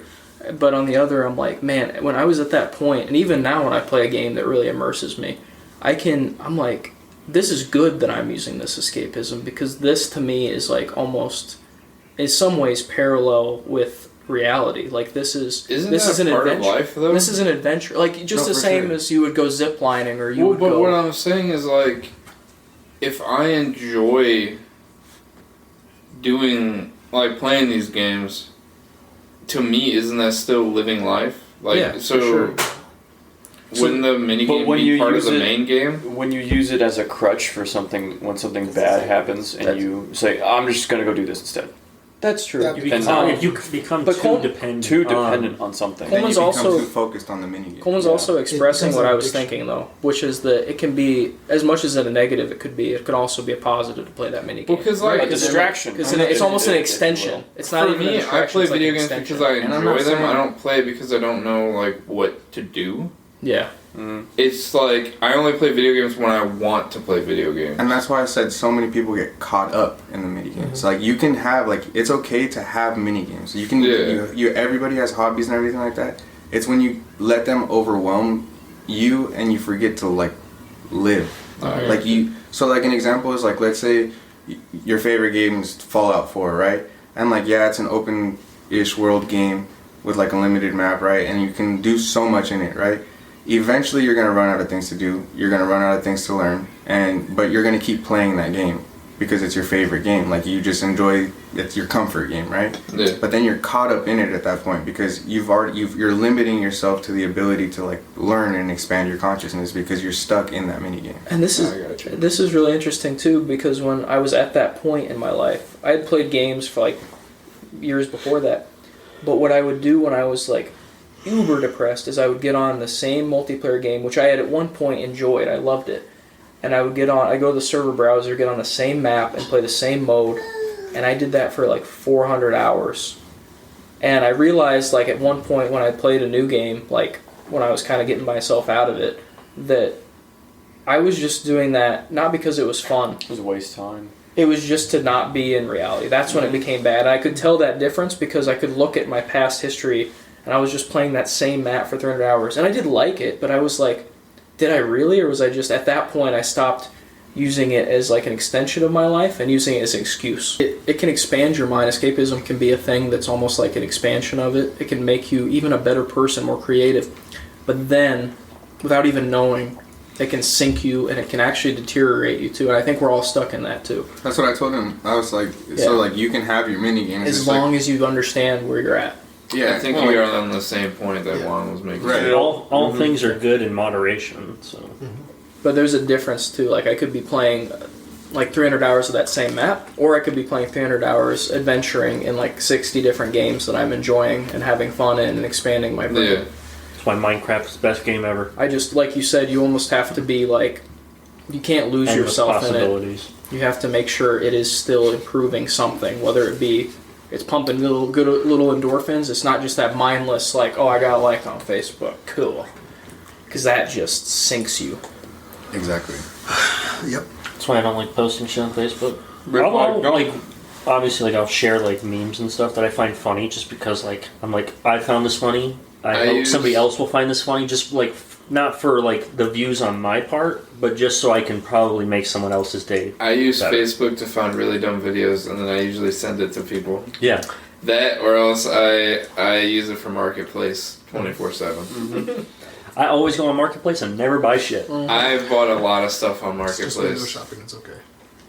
but on the other I'm like, man, when I was at that point, and even now when I play a game that really immerses me, I'm like, this is good that I'm using this escapism, because this to me is like almost in some ways parallel with reality. Like this is
Isn't
this
that
is an
part
adventure.
of life, though?
This is an adventure, like just
No,
the
for
same
sure.
as you would go ziplining or you would
But
go.
what I'm saying is like, if I enjoy doing like playing these games, to me, isn't that still living life? Like
Yeah,
so.
for sure.
Wouldn't the mini
But
game
when
be
you
part of
use
the
it-
main game?
When you use it as a crutch for something, when something bad happens, and you say, "I'm just gonna go do this instead,"
That's true.
Yeah.
You
And
become
But
too dependent.
too dependent on something.
Then you
Coleman's
become
also-
too focused on the mini game.
Coleman's
Yeah.
also expressing
becomes
what
an
I was
addiction.
thinking, though, which is that it can be, as much as a negative it could also be a positive to play that mini game.
Well, 'cause, like,
a distraction.
Because it's almost an extension. It's not
For
even a
me, I
distraction,
play
it's like
video
an
games
extension.
because I
And I'm
enjoy
not
them.
saying-
I don't play because I don't know like what to do.
Yeah.
It's like I only play video games when I want to play video games.
And that's why I said so many people get caught up in the mini games. So like you can have like, it's okay to have mini games. You can everybody has hobbies and everything like that. It's when you let them overwhelm you and you forget to like live.
Alright.
Like you, so like an example is like, let's say your favorite game is Fallout 4, right? And like, yeah, it's an open-ish world game with like a limited map, right? And you can do so much in it, right? Eventually you're gonna run out of things to do. You're gonna run out of things to learn, but you're gonna keep playing that game because it's your favorite game. Like, you just enjoy, it's your comfort game, right?
Yeah.
But then you're caught up in it at that point because you're limiting yourself to the ability to like learn and expand your consciousness because you're stuck in that mini game.
And this is really interesting too, because when I was at that point in my life, I had played games for like years before that. But what I would do when I was like uber depressed is I would get on the same multiplayer game, which I had at one point enjoyed. I loved it. And I would I go to the server browser, get on the same map, and play the same mode. And I did that for like 400 hours. And I realized, like, at one point when I played a new game, like, when I was kind of getting myself out of it, that I was just doing that not because it was fun.
It was a waste of time.
It was just to not be in reality. That's when it became bad. I could tell that difference because I could look at my past history, and I was just playing that same map for 300 hours. And I did like it, but I was like, did I really? Or was I just, at that point, I stopped using it as like an extension of my life and using it as an excuse. It can expand your mind. Escapism can be a thing that's almost like an expansion of it. It can make you even a better person, more creative. But then, without even knowing, it can sink you and it can actually deteriorate you too. And I think we're all stuck in that too.
That's what I told him. I was like, so like you can have your mini games
as long as you understand where you're at.
Yeah,
I think we are on the same point that Juan was making.
Right.
All things are good in moderation. So,
but there's a difference too. Like, I could be playing like 300 hours of that same map, or I could be playing 300 hours adventuring in like 60 different games that I'm enjoying and having fun in and expanding my brain.
Yeah.
that's why Minecraft is the best game ever.
I just, like you said, you almost have to be like, you can't lose
Endless
yourself in it.
possibilities.
You have to make sure it is still improving something, whether it be it's pumping little endorphins. It's not just that mindless, like, oh, I got a like on Facebook. Cool. Because that just sinks you.
Exactly.
Yep.
That's why I don't like posting shit on Facebook.
But,
I'll,
like,
like, obviously, like, I'll share like memes and stuff that I find funny, just because like I'm like, I found this funny. I hope somebody else will find this funny. Just like, not for like the views on my part, but just so I can probably make someone else's day.
I use
better.
Facebook to find really dumb videos, and then I usually send it to people.
Yeah.
That, or else I use it for Marketplace 24/7.
I always go on Marketplace and never buy shit.
I've bought a lot of stuff on
It's just window
Marketplace.
shopping. It's okay.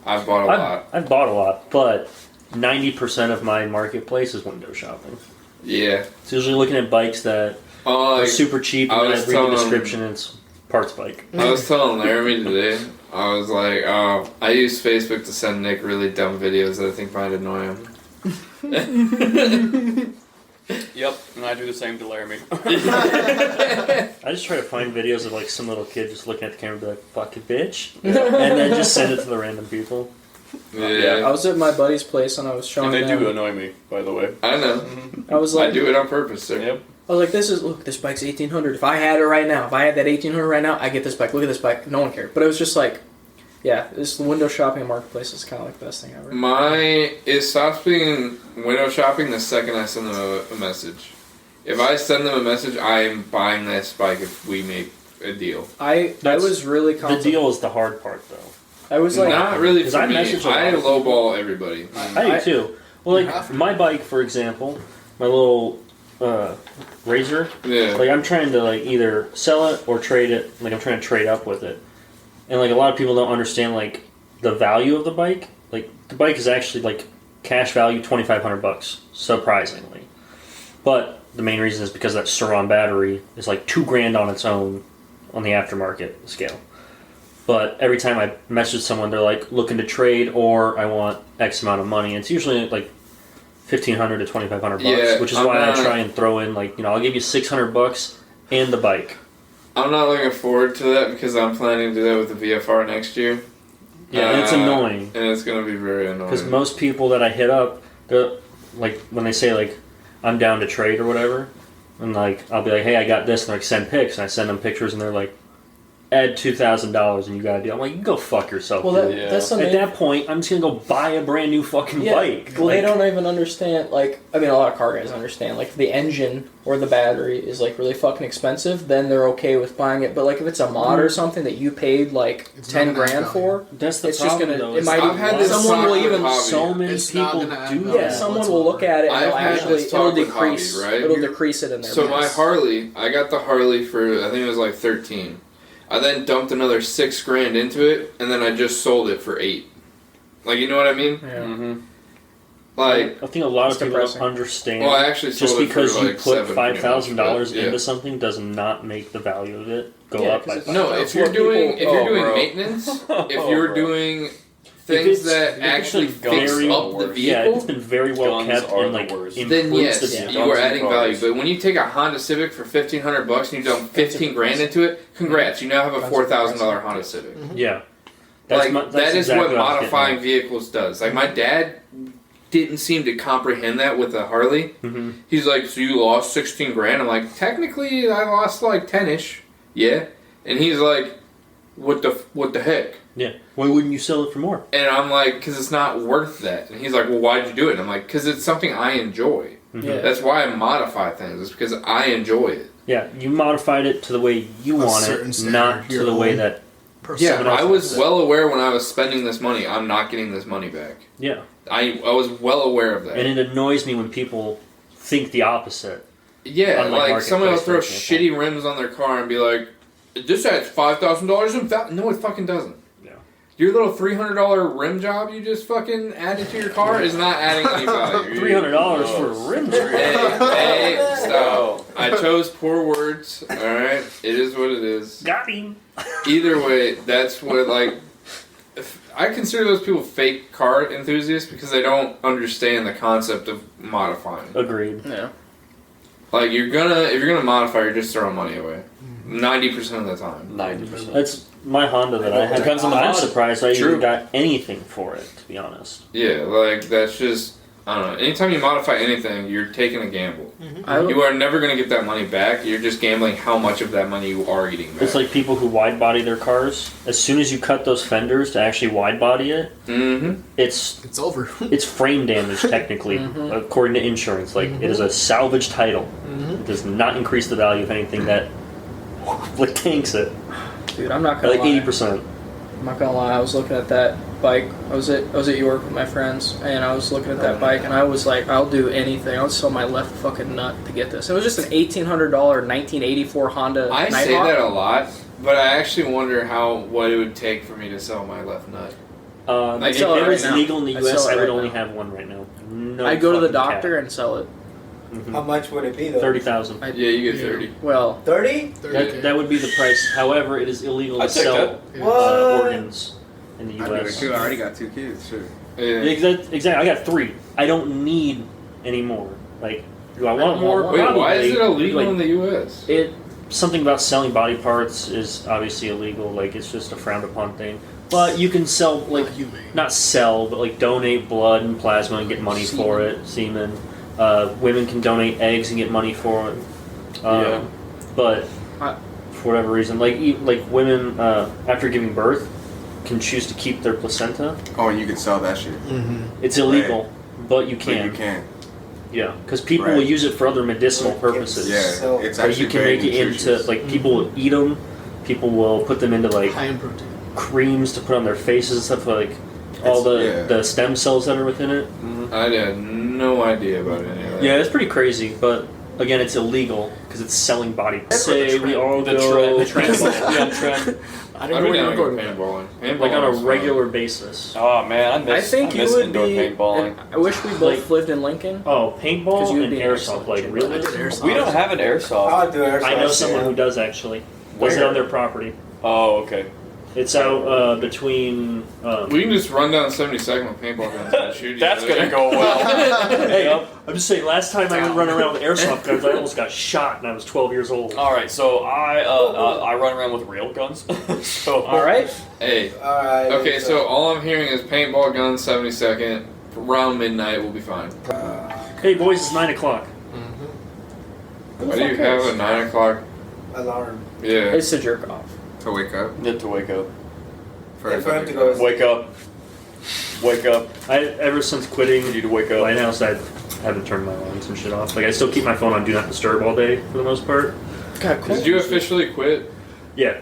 I've bought a lot.
I've bought a lot, but 90% of my Marketplace is window shopping.
Yeah.
It's usually looking at bikes that
Oh,
are
like,
super cheap,
I
and then I
was
read the
telling-
description and it's parts bike.
I was telling Laramie today, I was like, oh, I use Facebook to send Nick really dumb videos that I think might annoy him.
Yep, and I do the same to Laramie.
I just try to find videos of like some little kid just looking at the camera and be like, fuck it, bitch. And then just send it to the random people.
Yeah.
I was at my buddy's place and I was showing
And they
them.
do annoy me, by the way.
I know.
I was
I
like,
do it on purpose, sir.
Yep.
I was like, this bike's 1800. If I had it right now, if I had that 1800 right now, I get this bike. Look at this bike. No one cared. But it was just like, yeah, this window shopping and Marketplace is kind of like the best thing ever.
It stops being window shopping the second I send them a message. If I send them a message, I'm buying this bike if we make a deal.
I was really
The deal is the hard part, though.
I was like,
Not really
'cause
for
I
me.
message a lot
I
of
lowball everybody.
I do too. Well, like my bike, for example, my little Razor.
Yeah.
Like I'm trying to like either sell it or trade it. Like I'm trying to trade up with it, and like a lot of people don't understand like the value of the bike. Like the bike is actually like cash value $2,500, surprisingly. But the main reason is because that Suron battery is like $2,000 on its own on the aftermarket scale. But every time I message someone, they're like looking to trade or I want X amount of money. It's usually like $1,500 to $2,500,
Yeah,
which is
I'm
why I
not-
try and throw in like, you know, I'll give you $600 and the bike.
I'm not looking forward to that because I'm planning to do that with the VFR next year.
Yeah, and it's annoying
And it's going to be very annoying.
because most people that I hit up, they're like when they say like I'm down to trade or whatever, and like I'll be like, hey, I got this, and like send pics, and I send them pictures, and they're like, add $2,000 and you got a deal. I'm like, you can go fuck yourself.
Well,
dude.
that's the
At
main.
that point, I'm just gonna go buy a brand new fucking bike.
Well,
Like,
they don't even understand. Like, I mean, a lot of car guys understand. Like, if the engine or the battery is like really fucking expensive, then they're okay with buying it. But like, if it's a mod or something that you paid like
It's
10
not gonna
grand
add
for,
That's the
it's just
problem,
gonna.
though.
It might.
I've had this
Someone
talk
will
with
even.
hobby.
So many
It's not
people
gonna add
do
value.
that.
Yeah, someone will look at it and
I've
they'll
had
actually
this talk
it'll
with
decrease.
hobby, right?
It'll decrease it in their.
So my
price.
Harley, I got the Harley for I think it was like 13. I then dumped another $6 grand into it, and then I just sold it for 8. Like, you know what I mean?
Yeah.
Mm-hmm.
Like,
I think a lot of
It's
people
depressing.
don't understand.
well, I actually sold
just
it
because
for
you
like
put
$7
$5,000
pretty much,
into something does not make the value of it go
Yeah,
up by
'cause
$5,000.
No, if
That's
you're
what
doing
people-
bro.
maintenance, if
Oh,
you're
bro.
doing
If
things
it's-
that
if it's
actually
been
fix
very-
up the
Yeah, if
vehicle,
it's been very well
Guns
kept
are
and
the
like
worst.
improves
then yes,
the
Yeah.
you
vehicle.
are adding value.
cars.
But when you take a Honda Civic for $1,500 and you dump 15 grand into it, congrats, you now have a $4,000 Honda Civic.
Yeah.
That is
exactly
what
I was getting
modifying
at.
vehicles does. Like, my dad didn't seem to comprehend that with the Harley.
Mhm.
He's like, so you lost 16 grand? I'm like, technically, I lost like 10-ish. Yeah. And he's like, what the heck?
Yeah. Why wouldn't you sell it for more?
And I'm like, because it's not worth that. And he's like, well, why'd you do it? And I'm like, because it's something I enjoy.
Yeah.
That's why I modify things. It's because I enjoy it.
Yeah, you modified it to the way you want
certain
it,
standard,
not to
your
the way
own
that.
Yeah,
Someone else
I was
does it.
well aware when I was spending this money, I'm not getting this money back.
Yeah.
I was well aware of that.
And it annoys me when people think the opposite.
Yeah,
Unlike
like someone will throw
Marketplace, for
shitty rims on their car and be like, "This adds $5,000 in value." No, it fucking doesn't.
Yeah.
Your little $300 rim job you just fucking added to your car is not adding any value.
$300 for a rim job.
Hey, stop! I chose poor words. All right, it is what it is.
Got him.
Either way, that's what like. I consider those people fake car enthusiasts because they don't understand the concept of modifying.
Agreed.
Yeah.
Like if you're gonna modify, you're just throwing money away. 90% of the time.
90%.
That's my Honda that I had.
Depends on the
I'm
mod.
surprised I
True.
even got anything for it, to be honest.
Yeah, like that's just I don't know. Anytime you modify anything, you're taking a gamble.
I
You are never gonna get that money back. You're just gambling how much of that money you are getting back.
It's like people who wide body their cars. As soon as you cut those fenders to actually wide body it,
mm-hmm.
It's over.
it's frame damage technically, according to insurance. Like it is a salvage title. It does not increase the value of anything that like tanks it.
Dude, I'm not gonna
Like
lie.
80%.
I'm not gonna lie. I was looking at that bike. I was at York with my friends, and I was looking at that bike, and I was like, I'll do anything. I'll sell my left fucking nut to get this. It was just an $1,800 1984 Honda.
I say
Nighthawk.
that a lot, but I actually wonder what it would take for me to sell my left nut.
If
I'd sell
it
it
was
right now.
legal in the
I'd
US,
sell it
I would
right
only
now.
have one right now. No
I'd go to the
fucking
doctor
cap.
and sell it.
How much would it be though?
30,000.
Yeah, you get 30.
Well,
30?
That would be the price. However, it is illegal to
I'd take
sell
What?
organs in the
I do it
US.
too. I already got 2 kids. Sure.
Yeah.
Exactly. I got 3. I don't need any more. Like, do I want more?
Wait, why is it
Probably.
illegal
Like,
in the U.S.?
Something about selling body parts is obviously illegal. Like, it's just a frowned upon thing. But you can sell, like, not sell, but like donate blood and plasma and get money for it. Semen. Women can donate eggs and get money for it.
Yeah.
But
I-
for whatever reason, like women after giving birth can choose to keep their placenta.
Oh, and you can sell that shit.
It's illegal, but you
But
can.
you can.
Yeah, because people
Right.
will use it for other medicinal purposes.
Yeah,
So-
it's
Like,
actually
you can
very
make it into
nutritious.
like people will eat them. People will put them into like
High in protein.
creams to put on their faces and stuff. Like all
It's-
the stem cells that are within it.
I had no idea about any of that.
Yeah, it's pretty crazy, but again, it's illegal because it's selling body parts. Say we all
The
go
trend.
yeah, trend.
I
I'd
don't know
be
where
down
you're
to
going
go
with that.
paintballing.
Like on a
Paintballing's fun.
regular basis.
Oh man, I
think you
miss
would
indoor
be.
paintballing.
I wish we both
Like-
lived in Lincoln.
Oh,
'Cause
paintball
you'd
and
be an
airsoft.
excellent
Like
gym.
really?
I did airsoft.
We don't have an airsoft.
I'll do airsoft.
I know someone
yeah.
who does actually. Does it
Where?
on their property.
Oh, okay.
It's out between.
We can just run down 72nd with paintball guns and shoot each
That's
other.
gonna go well.
Hey,
Yep.
I'm just saying. Last time I would run around with airsoft guns, I almost got shot, and I was 12 years old.
All right, so I run around with rail guns. So
All right.
Hey.
Alright.
Okay, so all I'm hearing is paintball guns 72nd. Around midnight, we'll be fine.
Hey, boys, it's 9 o'clock.
Why do you have a 9 o'clock?
Alarm.
Yeah.
It's to jerk off.
To wake up.
Need to wake up.
For
for him to go.
Wake up. Wake up.
Ever since quitting
You need to wake up.
Lighthouse, I haven't turned my alarms and shit off. Like, I still keep my phone on Do Not Disturb all day for the most part.
God,
Did you officially quit?
Yeah.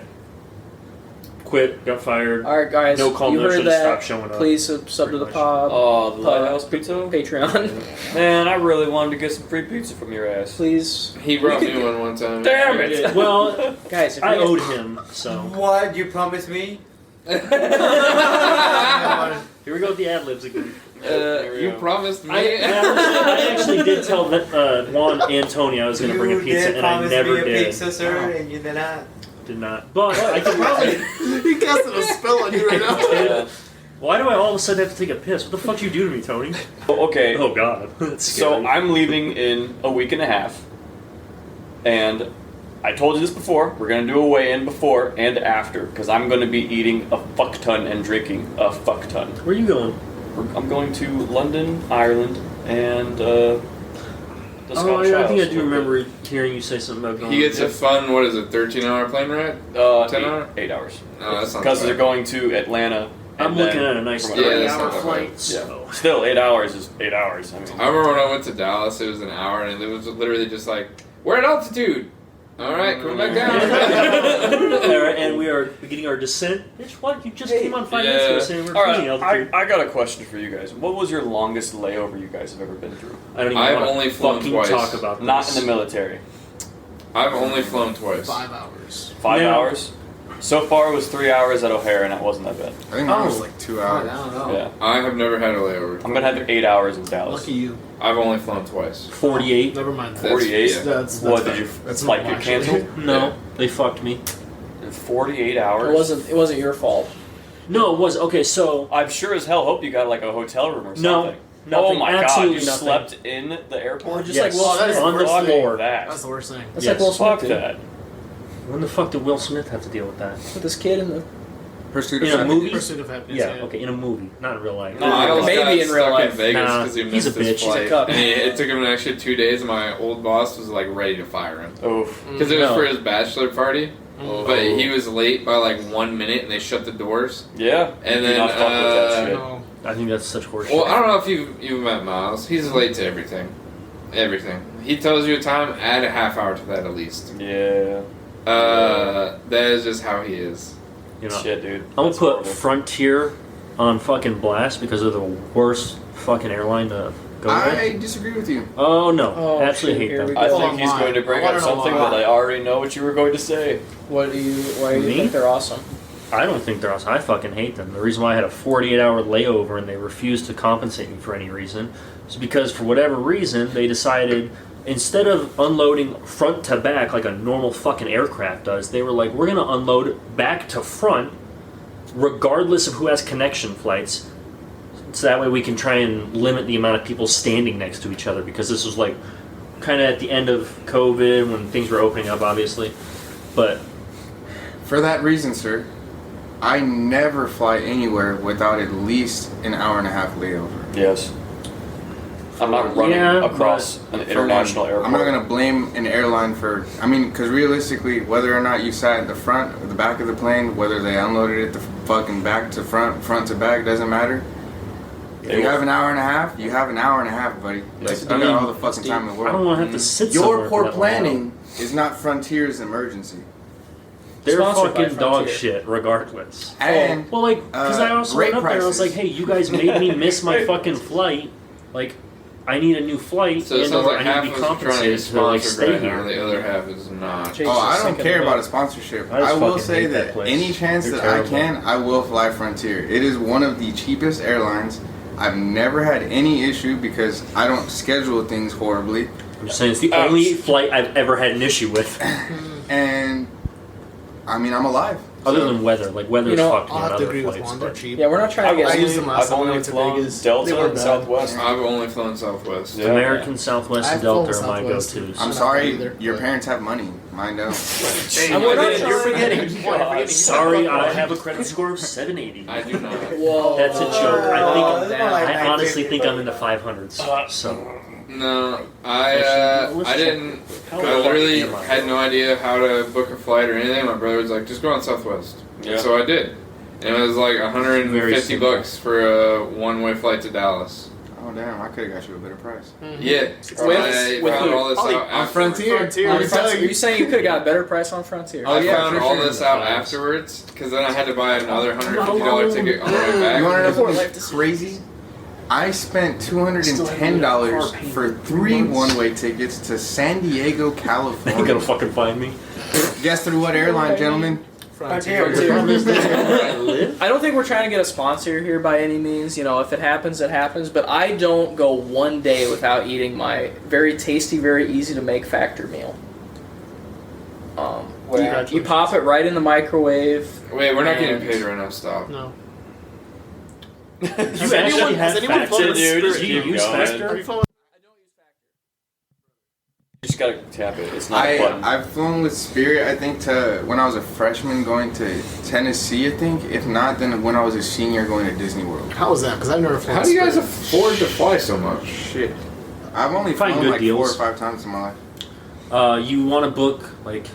Quit, got fired.
All right, guys.
No call,
you
no
heard
shit,
that.
stop showing up.
Please sub to
Pretty
the
much.
pod.
Oh, the Lighthouse Pizza?
Patreon.
Man, I really wanted to get some free pizza from your ass.
Please.
He brought me one time.
Damn it!
Well,
Guys, if
I
we-
owed him, so.
What? You promised me?
Here we go with the ad libs again.
You promised me.
I actually did tell Juan and Tony I was going to bring a pizza,
did
and I
promise
never
me a
did.
pizza, sir, and you did not.
Did not. But I could probably.
He casted a spell on you right now.
Yeah.
Why do I all of a sudden have to take a piss? What the fuck you do to me, Tony?
Okay.
Oh god. That's
So
scary.
I'm leaving in a week and a half, and I told you this before. We're gonna do a weigh-in before and after, because I'm gonna be eating a fuck ton and drinking a fuck ton.
Where are you going?
I'm going to London, Ireland, and the Scottish
I think I
Isles.
do remember hearing you say something about going.
He gets a fun, 13-hour plane ride? 10 hour?
8 hours.
No, that's not
Because
bad.
they're going to Atlanta.
I'm
and
looking
then
at a nice
from
Yeah,
Atlanta.
that's
30-hour
not bad.
flight.
Yeah.
So.
Still, 8 hours is 8 hours. I mean,
I remember when I went to Dallas, it was an hour, and it was literally just like, we're at altitude. All right, come back down.
Alright, and we are beginning our descent. Bitch, what? You just came on 5 minutes ago saying we're
All
cruising
right,
altitude.
I got a question for you guys. What was your longest layover you guys have ever been through?
I don't even
I've
want
only
to
flown
fucking
twice.
talk about this.
Not in the military.
I've only flown twice.
5 hours.
5
Yeah.
hours? So far it was 3 hours at O'Hare, and that wasn't that bad.
I think mine was
Oh.
like 2
I
hours.
don't know.
Yeah.
I have never had a layover.
I'm gonna have 8 hours in Dallas.
Lucky you.
I've only flown twice.
48.
Never mind.
That's-
48?
yeah.
That's
What,
bad.
did your
That's
flight
normal,
get canceled?
No,
Yeah.
they fucked me.
In 48 hours?
It wasn't your fault.
No, it was okay. So
I'm sure as hell hope you got like a hotel room or
No,
something.
nothing,
Oh my god,
absolutely
you
nothing.
slept in the airport?
Just
yes,
like Will Smith.
on the
Fuck
floor.
that.
That's the worst thing.
That's
Yes.
like Will Smith.
Fuck
Dude.
that.
When the fuck did Will Smith have to deal with that?
With this kid in the.
Pursuit
In
of
a
Happiness.
movie?
Pursuit of happiness.
Yeah, okay, in a movie, not in real life.
No,
Miles
maybe
got
in real
stuck
life.
in Vegas
Nah,
because he
he's a
missed his
bitch. He's a
flight.
cuck.
And it took him an extra 2 days, and my old boss was like ready to fire him.
Oof.
Because it was
No.
for his bachelor party. But he was late by like 1 minute, and they shut the doors.
Yeah.
And
Do
then,
not fuck with that shit.
No.
I think that's such horseshit.
Well, I don't know if you've met Miles. He's late to everything. Everything. He tells you a time, add a half hour to that at least.
Yeah.
That is just how he is.
You know,
Shit, dude.
I'm gonna
That's
put
horrible.
Frontier on fucking blast because they're the worst fucking airline to go
I
with.
disagree with you.
Oh no,
Oh,
absolutely
shit,
hate
here we
them.
go.
I
Hold
think
on,
he's
why?
going to bring
I wanna
up
know
something
why.
that I already know what you were going to say.
Why do you
Me?
think they're awesome?
I don't think they're awesome. I fucking hate them. The reason why I had a 48-hour layover and they refused to compensate me for any reason is because for whatever reason they decided instead of unloading front to back like a normal fucking aircraft does, they were like, we're gonna unload back to front regardless of who has connection flights. So that way we can try and limit the amount of people standing next to each other because this was like kind of at the end of COVID when things were opening up, obviously. But
For that reason, sir, I never fly anywhere without at least an hour and a half layover.
Yes. I'm not running
Yeah,
across an international
For one,
airport.
I'm not going to blame an airline for, because realistically, whether or not you sat at the front or the back of the plane, whether they unloaded it the fucking back to front, front to back, doesn't matter. If you have an hour and a half, you have an hour and a half, buddy. Like, you got all the fucking time in the
I don't
world.
want to have to sit somewhere
Your
for
poor
that long.
planning is not Frontier's emergency.
They're
Sponsored by
fucking dog
Frontier.
shit, regardless.
And
Well, like, because I also
rate
went up there, I was
prices.
like, hey, you guys made me miss my fucking flight. Like, I need a new flight,
So it
and
sounds
or
like
I
half
need
of
to be
us are trying to
compensated
get
to, like,
sponsored
stay
right now,
here.
the other half is not.
Jake-
Oh, I
just
don't
thinking
care
about
about
it.
a sponsorship.
I just
I will
fucking
say
hate that
that
place.
any chance
They're
that I
terrible.
can, I will fly Frontier. It is one of the cheapest airlines. I've never had any issue because I don't schedule things horribly.
I'm just saying, it's the only flight I've ever had an issue with,
And I mean, I'm alive.
other
So,
than weather. Like, weather's
know,
fucked me
I'll
on
have to
other
agree with
flights.
Juan. They're
But
cheap.
Yeah, we're not trying to
I
get.
used them last
I've
time I
only
went to
flown
Vegas.
Delta
They weren't
and
bad.
Southwest.
I've only flown Southwest.
Yeah.
American, Southwest, and
I've flown
Delta are my
Southwest.
go-tos.
I'm
Not
sorry,
either,
your
but-
parents have money. Mine don't.
And we're not
You're
trying-
forgetting.
Sorry, I have a credit score of 780.
I do not.
Whoa.
That's a joke.
Oh,
I
it's
think
more like
I honestly
950,
think I'm in
but-
the 500s. So
No, I didn't. I literally had no idea how to book a flight or anything. My brother was like, "Just go on Southwest."
Yeah.
So I did, and it was like $150 for a one-way flight to Dallas.
Oh damn! I could have got you a better price.
Yeah, I found all this out
On
afterwards.
Frontier.
Are you saying you could have got a better price on Frontier?
Oh,
I
yeah,
found
for
all
sure.
this out afterwards because then I had to buy another $150 ticket on the way back.
You want to know what's crazy? I spent $210 for 3 one-way tickets to San Diego,
You're gonna
California.
fucking find me.
Guess through what airline, gentlemen?
Frontier.
I don't think we're trying to get a sponsor here by any means. You know, if it happens, it happens. But I don't go one day without eating my very tasty, very easy to make factor meal. You pop it right in the microwave.
Wait, we're not getting paid right now. Stop.
No.
You
Has
actually have
anyone flown
Factor?
with Spirit?
Do you use
Going.
Factor?
You just gotta tap it. It's not a button.
I've flown with Spirit, I think, to when I was a freshman going to Tennessee, I think. If not, then when I was a senior going to Disney World.
How was that? Because I've never flown.
How do you guys
Spirit.
afford to fly so much?
Shit. I've only
Find
flown
good
like
deals.
4 or 5 times in my life.
You want to book like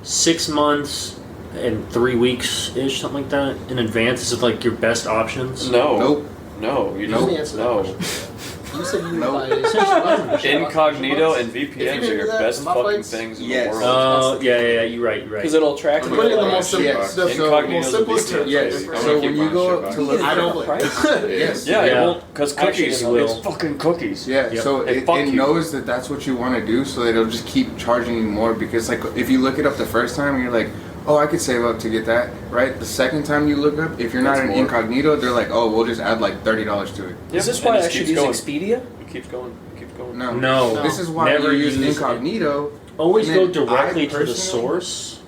6 months and 3 weeks ish, something like that, in advance? Is it like your best options?
No.
Nope.
No, you
Let me
don't.
answer that
No.
question. You said you
Nope.
buy
Incognito and
If
VPNs
you
are
do
your
that,
best
my
fucking
flights-
things in
Yes.
the world.
Yeah, you're right.
Because it'll track
Put it in the
you.
most simple,
Yes.
the
Incognito's
most simplest
a
terms.
big
Yes.
difference.
So when you go to look,
I don't play.
yes.
Yeah,
Yeah.
it won't, because cookies,
Actually, it
it's
will.
fucking cookies.
Yeah,
Yep.
so
Hey,
it
fuck you.
knows that that's what you want to do, so it'll just keep charging you more. Because like if you look it up the first time, you're like, oh, I could save up to get that, right? The second time you look up, if you're not
That's
an
more.
incognito, they're like, oh, we'll just add like $30 to it.
Is this
And
why
it
I
just
should
keeps
use
going.
Expedia?
It keeps going. It keeps going.
No,
No.
This is why
Never
you use
use
incognito.
Always
And
go
then
directly
I
to the
personally-
source.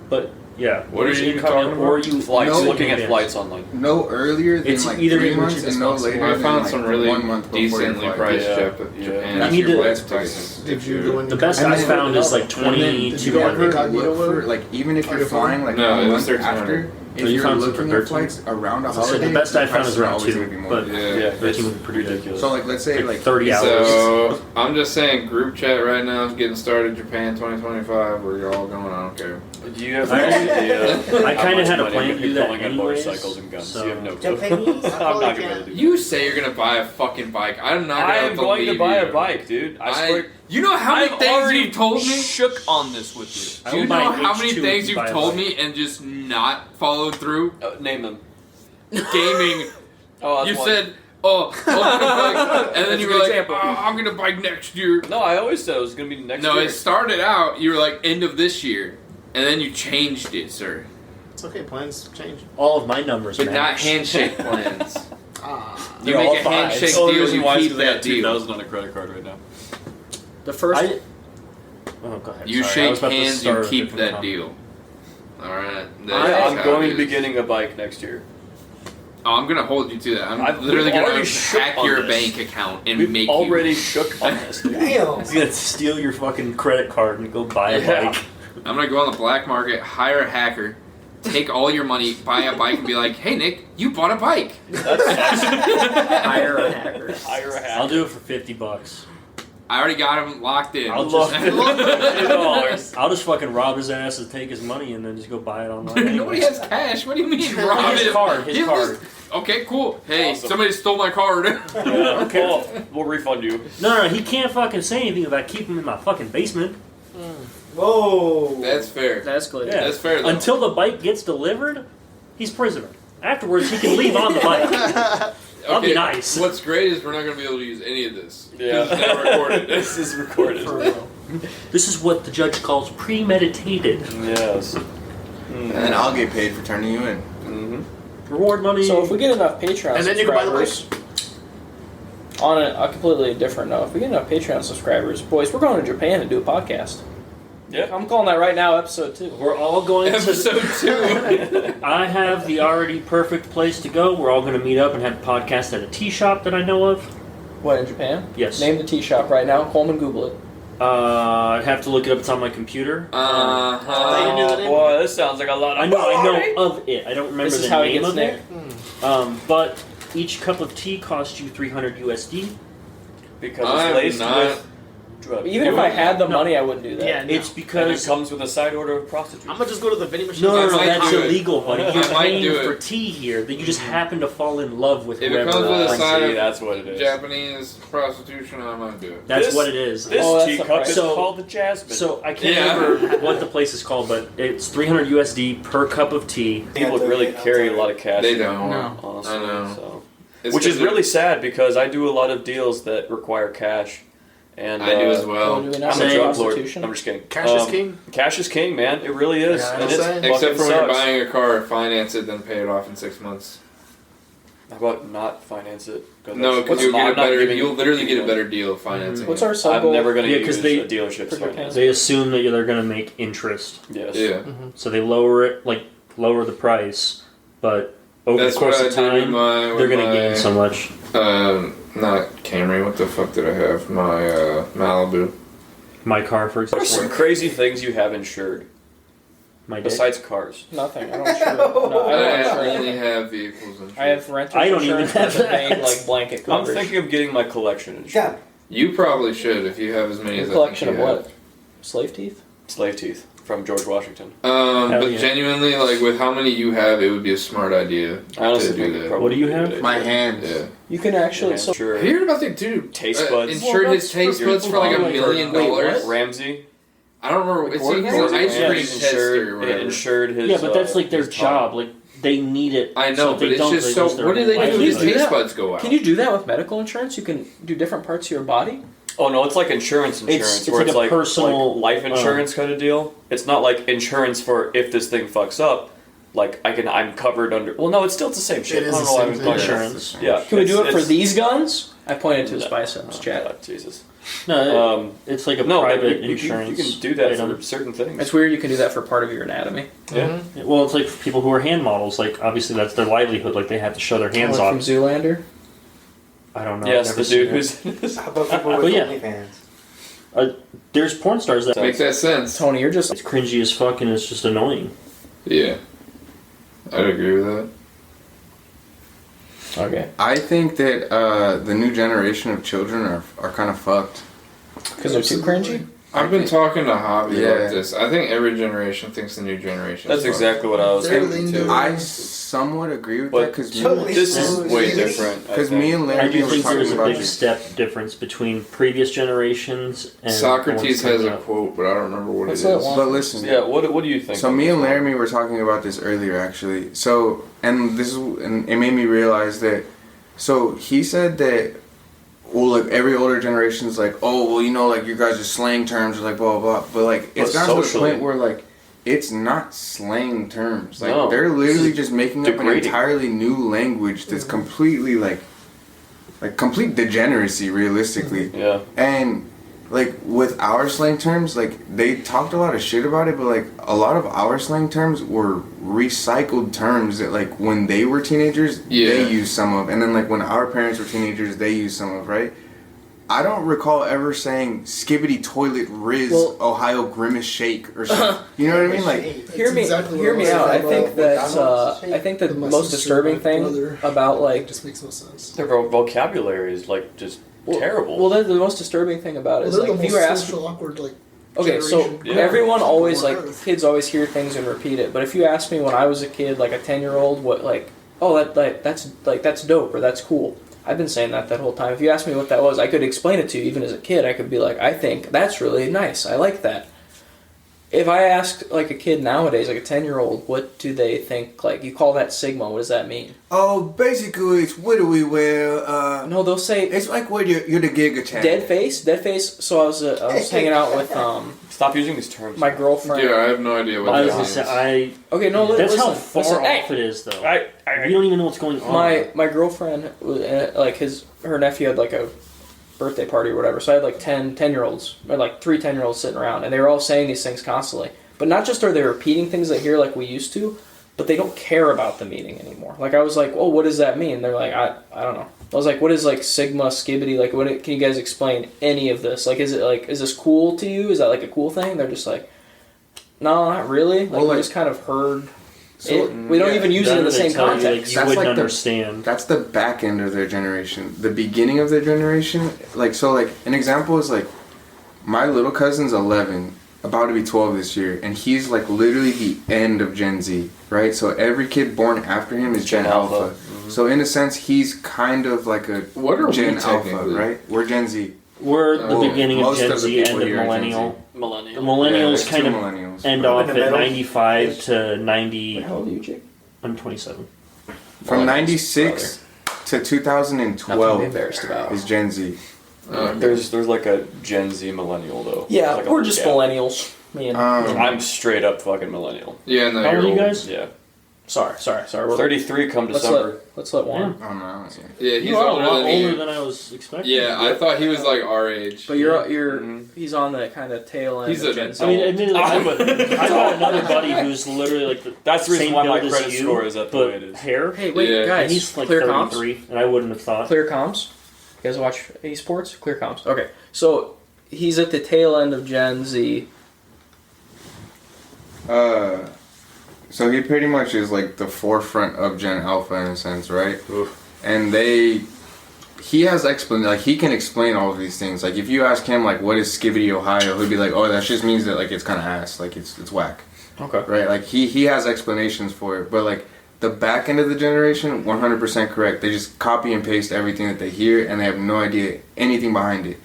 But yeah,
What are
use
you
incognito,
talking
or
about?
you
Flights.
No.
Looking at
advance.
flights online.
No earlier than
It's
like
either
3
the
months
cheapest
and no
possible.
later
I
than
found
like
some really
1 month before your
decently
flight.
priced
Yeah.
Japan
Yeah.
That's
You need
your
to-
best price.
Did you go in
The best
And
I
then-
found is like
And then did you
2,200.
ever look for like even if
On
you're
your phone?
flying like
No,
a
it was
month
1,300.
after,
So
if
you
you're
found some
looking
for
at flights around a
So
holiday,
the best I found is
prices are
around
always
2,
gonna be more.
but
Yeah.
13 would be pretty
ridiculous.
So like let's say
like
like
30 hours.
So I'm just saying, group chat right now is getting started. Japan 2025. Where you're all going? I don't care.
Do you have no idea?
I
how
kind of
much
had a
money
plan
you're
to do that
going on
anyways.
motorcycles and guns.
So
You have no clue.
Japanese?
I'm not gonna be able to do
You say you're gonna buy a fucking bike. I'm not gonna
I am going to
believe
buy
you.
a bike, dude. I swear.
You know how many
I've
things
already
you've told me?
shook on this with you.
I
Do you
will buy
know
an
how many
H2
things
if you
you've
buy a
told
bike.
me and just not followed through?
Name them.
Gaming.
Oh, that's
You
one.
said, oh, I'm gonna bike, and then
That's
you
a
were
good
like,
example.
oh, I'm gonna bike next year.
No, I always said it was gonna be next
No,
year.
it started out, you were like, end of this year, and then you changed it, sir.
It's okay, plans change.
All of my numbers,
But
match.
not handshake plans.
Ah.
You make a handshake deal, you keep that deal.
on a credit card right now.
The first.
Oh, go ahead.
You
Sorry, I was
shake
about to
hands,
start
you
a
keep
different
that
topic.
deal. Alright.
I'm going to be getting a bike next year.
Oh, I'm gonna hold you to that. I'm
I've-
literally
we've
gonna
already shook
hack
on
your
this.
bank account and
We've
make
already
you.
shook on this, dude.
Damn.
He's gonna steal your fucking credit card and go buy a
Yeah.
bike.
I'm gonna go on the black market, hire a hacker, take all your money, buy a bike, and be like, "Hey, Nick, you bought a bike."
Hire a hacker.
Hire a hacker.
I'll do it for $50.
I already got him locked in.
I'll
Love
just,
$50.
I'll just fucking rob his ass and take his money and then just go buy it online.
Nobody
anyways.
has cash. What do you mean, rob
His
him?
card. His
Give
card.
this- Okay, cool. Hey,
Awesome.
somebody stole my card.
Yeah. Oh, we'll refund you.
No, he can't fucking say anything about keeping him in my fucking basement.
Whoa.
That's fair.
That's good.
Yeah.
That's fair, though.
Until the bike gets delivered, he's prisoner. Afterwards, he can leave on the bike. I'll be nice.
What's great is we're not going to be able to use any of this.
Yeah.
Because it's not recorded.
This is recorded.
For real.
This is what the judge calls premeditated.
Yes.
And then I'll get paid for turning you in.
Mm-hmm.
Reward money.
So if we get enough Patreon
And then you can buy the bike.
subscribers, on a completely different note, if we get enough Patreon subscribers, boys, we're going to Japan to do a podcast.
Yeah.
I'm calling that right now, episode 2.
We're all going
Episode
to.
2.
I have the already perfect place to go. We're all going to meet up and have a podcast at a tea shop that I know of.
What, in Japan?
Yes.
Name the tea shop right now. Coleman, Google it.
I'd have to look it up. It's on my computer.
Oh, boy, this sounds like a lot of
I know of it. I don't remember
This is
the
how he
name
gets
of it.
Nick.
But each cup of tea costs you 300 USD.
because
I'm
it's laced
not-
with drugs.
Even if I had the money, I wouldn't do that.
Yeah, it's
And it
because
comes with a side order of prostitutes.
I'm gonna just go to the vending machine.
no,
I might
that's
do it.
illegal, buddy.
I
You're
might
paying
do it.
for tea here that you just happen to fall in love with.
If it
whoever
comes with a
brings
side
it.
of
that's what it is.
Japanese prostitution, I might do it.
That's
This-
what it is.
This
Oh, that's the
teacup
price.
is
So-
called the Jasmine.
So I can't
Yeah.
remember what the place is called, but it's 300 USD per cup of tea.
people really carry a lot of cash.
They don't.
No.
honestly.
I know.
So.
It's
Which is
'cause
really sad because I do a lot of deals that require cash. And
I do as
Oh,
well.
do we not
I'm
say
a drug lord.
prostitution?
I'm just kidding.
Cash is king.
Cash is king, man. It really is.
Yeah,
and
I'm
it
saying.
Except
fucking
for when you're
sucks.
buying a car, finance it, then pay it off in 6 months.
How about not finance it?
No, because you'll get a better. You'll literally get a
it.
better deal financing.
What's
it.
our sub
I'm
goal?
never going to
Yeah,
use
'cause they-
a dealership's
for
finance.
They assume that they're going to make interest,
Yes.
Yeah.
so they lower it, lower the price, but over
That's
the course
what I
of
did with
time,
my.
they're
with
going to
my,
gain so much.
Not Camry. What the fuck did I have? My Malibu.
My car, for
What are
example,
some crazy things you have insured
my dick.
besides cars?
Nothing. I don't insure. No, I don't
I
insure
only
anything.
have vehicles insurance.
I have renter's
I don't even
insurance
have
with a vague,
that.
like blanket
I'm
coverage.
thinking of getting my collection insured.
Yeah.
You probably should if you have as many
Your
as
collection
I
of
think you
what? Slave teeth?
Slave teeth from George Washington.
have.
Hell
But
yeah.
genuinely, like with how many you have, it would be a smart idea
I honestly
to do
think it
that.
probably
What do you
would be a
have?
good
My
idea.
hands.
Yeah.
You can actually. So,
Sure.
Have you heard about the dude?
Taste buds.
Insured
Well,
his
that's
taste
for
buds for like
people
$1
who
million.
Wait, what?
Ramsey.
I don't remember. It's
Gordon
an ice
Yeah,
cream
he's
tester or
insured,
whatever.
insured his.
Yeah, but that's like their
his
job.
tongue.
Like they need it.
I know,
so if
but
they
it's
don't,
just
they
so.
lose their
What do they do if
livelihood.
his
Can you do
taste
that?
buds go out?
can you do that with medical insurance? You can do different parts of your body.
Oh no, it's like insurance
It's
where
like
it's
a
like
personal,
like life insurance kind of deal. It's not like insurance for if this thing fucks up, like I'm covered under. Well, no, it's still the same shit.
It is
I don't
the
know why
same
I'm
thing.
calling
Insurance.
Yeah.
Can we do it for
it's-
these guns? I pointed to his
No.
biceps,
Oh,
Chad.
God, Jesus.
No, it's like a
No, but
private
you
insurance.
can do that
item.
for certain things.
It's weird you can do that for part of your anatomy.
Yeah.
Well, it's like for people who are hand models. Like obviously that's their livelihood. Like they have to show their hands
Like
off.
from Zoolander.
I don't know.
Yes,
I've
the
never
dude
seen
who's.
How about people with
But yeah.
OnlyFans?
There's porn stars that
Makes that sense.
Tony, you're just
it's cringy as fuck and it's just annoying.
Yeah, I'd agree with that.
okay
I think that the new generation of children are kind of fucked.
because they're too cringy.
I've been talking to Hobby
Yeah.
about this. I think every generation thinks the new generation.
That's
is fucked.
exactly what I was
They're
thinking
leaning
too.
I somewhat agree with
But
that because
Totally.
This is
Because
way different. I
because me
think.
and
I
Larry
do
were
think
talking
there's a
about
big
this.
step difference between previous generations and
Socrates
the ones
has a
coming up.
quote, but I don't remember what
What's
it
that
is.
one?
But listen,
Yeah. What do you think?
so
of
me
this
and
one?
Laramie were talking about this earlier, actually. So, and it made me realize that. So he said that, well, like every older generation's like, oh, well, you know, like you guys are slang terms, or like blah blah blah. But like it's
But
gotten to the
socially-
point where like it's not slang terms. Like
No.
they're literally just making up an
Degrading.
entirely new language that's completely like complete degeneracy, realistically.
Yeah.
And like with our slang terms, like they talked a lot of shit about it, but like a lot of our slang terms were recycled terms that like when they were teenagers,
Yeah.
they used some of, and then like when our parents were teenagers, they used some of, right? I don't recall ever saying skibbity toilet riz
Well-
Ohio grimace shake or something. You know what I mean? Like
Hear me,
exactly what
hear
I
me
was
out. I
saying
think
about
that I think the
My
most
sister,
disturbing
my
thing
brother.
about
It
like
just makes no sense.
Their vocabulary is like just terrible.
Well, the most disturbing thing about it
Well,
is
they're
like
the
if you were
most
asking.
social awkward, like.
Okay, so
generation.
Yeah.
everyone always
On
like
Earth.
kids always hear things and repeat it. But if you ask me when I was a kid, like a 10-year-old, what like oh that's dope or that's cool. I've been saying that whole time. If you ask me what that was, I could explain it to you. Even as a kid, I could be like, I think that's really nice. I like that. If I ask like a kid nowadays, like a 10-year-old, what do they think? Like you call that Sigma? What does that mean?
oh, basically it's what do we wear?
No, they'll say
It's like when you're the Giga Chad.
dead face. So I was hanging out with
Stop using these terms.
my girlfriend.
Yeah, I have no idea what
I
that
was
means.
gonna say,
Okay, no,
that's
listen,
how far
listen.
off
Hey!
it is, though.
I
You don't even know what's going on.
My girlfriend like her nephew had like a birthday party or whatever, so I had like 10-year-olds or like 3 10-year-olds sitting around, and they were all saying these things constantly, but not just are they repeating things they hear like we used to, but they don't care about the meaning anymore. Like I was like, oh, what does that mean? They're like, I don't know. I was like, what is like Sigma, skibbity, like what can you guys explain any of this? Like is this cool to you? Is that like a cool thing? They're just like, no, not really. Like
Well,
we
like-
just kind of heard We don't even use it in the same context.
You
That's
wouldn't
like the-
understand.
That's the back end of their generation. The beginning of their generation, an example is like, my little cousin's 11, about to be 12 this year, and he's like literally the end of Gen Z, right? So every kid born after him is Gen Alpha.
Mm-hmm.
So in a sense, he's kind of like a
What are we
Gen Alpha,
technically?
right? We're Gen Z.
We're the
Well,
beginning of
most
Gen
of the
Z,
people
end of
here are Gen
millennial. The
Millennial.
millennials
there's
kind
two
of
millennials.
end
I'm
off
in
at
the middle.
95 to 90.
How old are you, Jake?
I'm 27.
From 96 to
Nothing to be
2012
embarrassed about.
is Gen Z.
There's like a Gen Z millennial though.
Yeah,
Like a-
we're just
yeah.
millennials. Me and
I'm straight up fucking millennial.
Yeah, no,
How
you're
old are you
old.
guys?
Yeah.
sorry. We're
33 come
let's
December.
let Juan.
Oh no.
Yeah, he's
You are a
older
lot
than
older
me.
than I was expecting.
Yeah, I thought he was like our age.
But you're
Mhm.
he's on the kind of tail end.
He's
of
a-
Gen Z.
I mean, admittedly,
I'm
I got another buddy who's literally like the
That's the reason
same
why my
build as
credit
you,
score is at the
but
way it is.
hair.
Hey, wait,
Yeah.
And
guys.
he's like
Clear comms.
33, and I wouldn't have thought.
Clear comms. You guys watch esports? Clear comms. Okay, so he's at the tail end of Gen Z.
So he pretty much is like the forefront of Gen Alpha in a sense, right?
Oof.
And he has he can explain all of these things. Like if you ask him like what is Skibidi Ohio, he'll be like, oh, that just means that like it's kind of ass, like it's whack,
Okay.
right? Like he has explanations for it, but like the back end of the generation, 100% correct. They just copy and paste everything that they hear, and they have no idea anything behind it.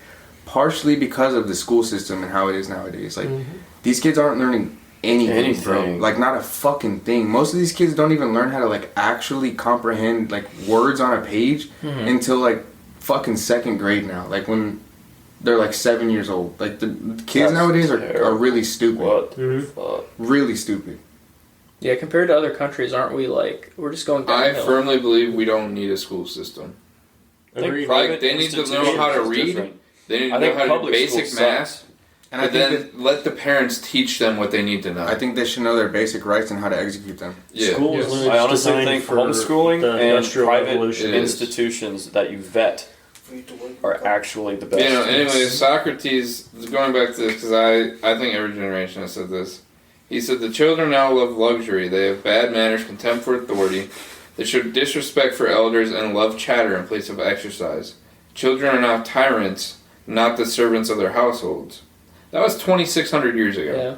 Partially because of the school system and how it is nowadays. Like these kids aren't learning anything, bro.
Anything.
Like not a fucking thing. Most of these kids don't even learn how to like actually comprehend like words on a page until like fucking second grade now. Like when they're like 7 years old. Like the kids
That's
nowadays are
terrible.
really stupid.
What?
Mhm.
Fuck.
Really stupid.
Yeah, compared to other countries, aren't we like we're just going
I
downhill?
firmly believe we don't need a school system.
I think
Agreed.
private
They need to know
institutions
how to
is
read.
different.
They need
I
to know
think
how to do
public
basic
school
math,
And
and
I think
then let the parents teach them what they need to know.
I think they should know their basic rights and how to execute them.
Yeah.
School is
Yes.
literally
I
just
honestly
designed
think
for
homeschooling
the
and
Industrial
private
Revolution.
It is.
institutions that you vet are actually the best.
You know, anyway, Socrates, going back to this, because I think every generation has said this. He said, the children now love luxury. They have bad manners, contempt for authority. They show disrespect for elders and love chatter in place of exercise. Children are now tyrants, not the servants of their households. That was 2,600 years ago.
Yeah,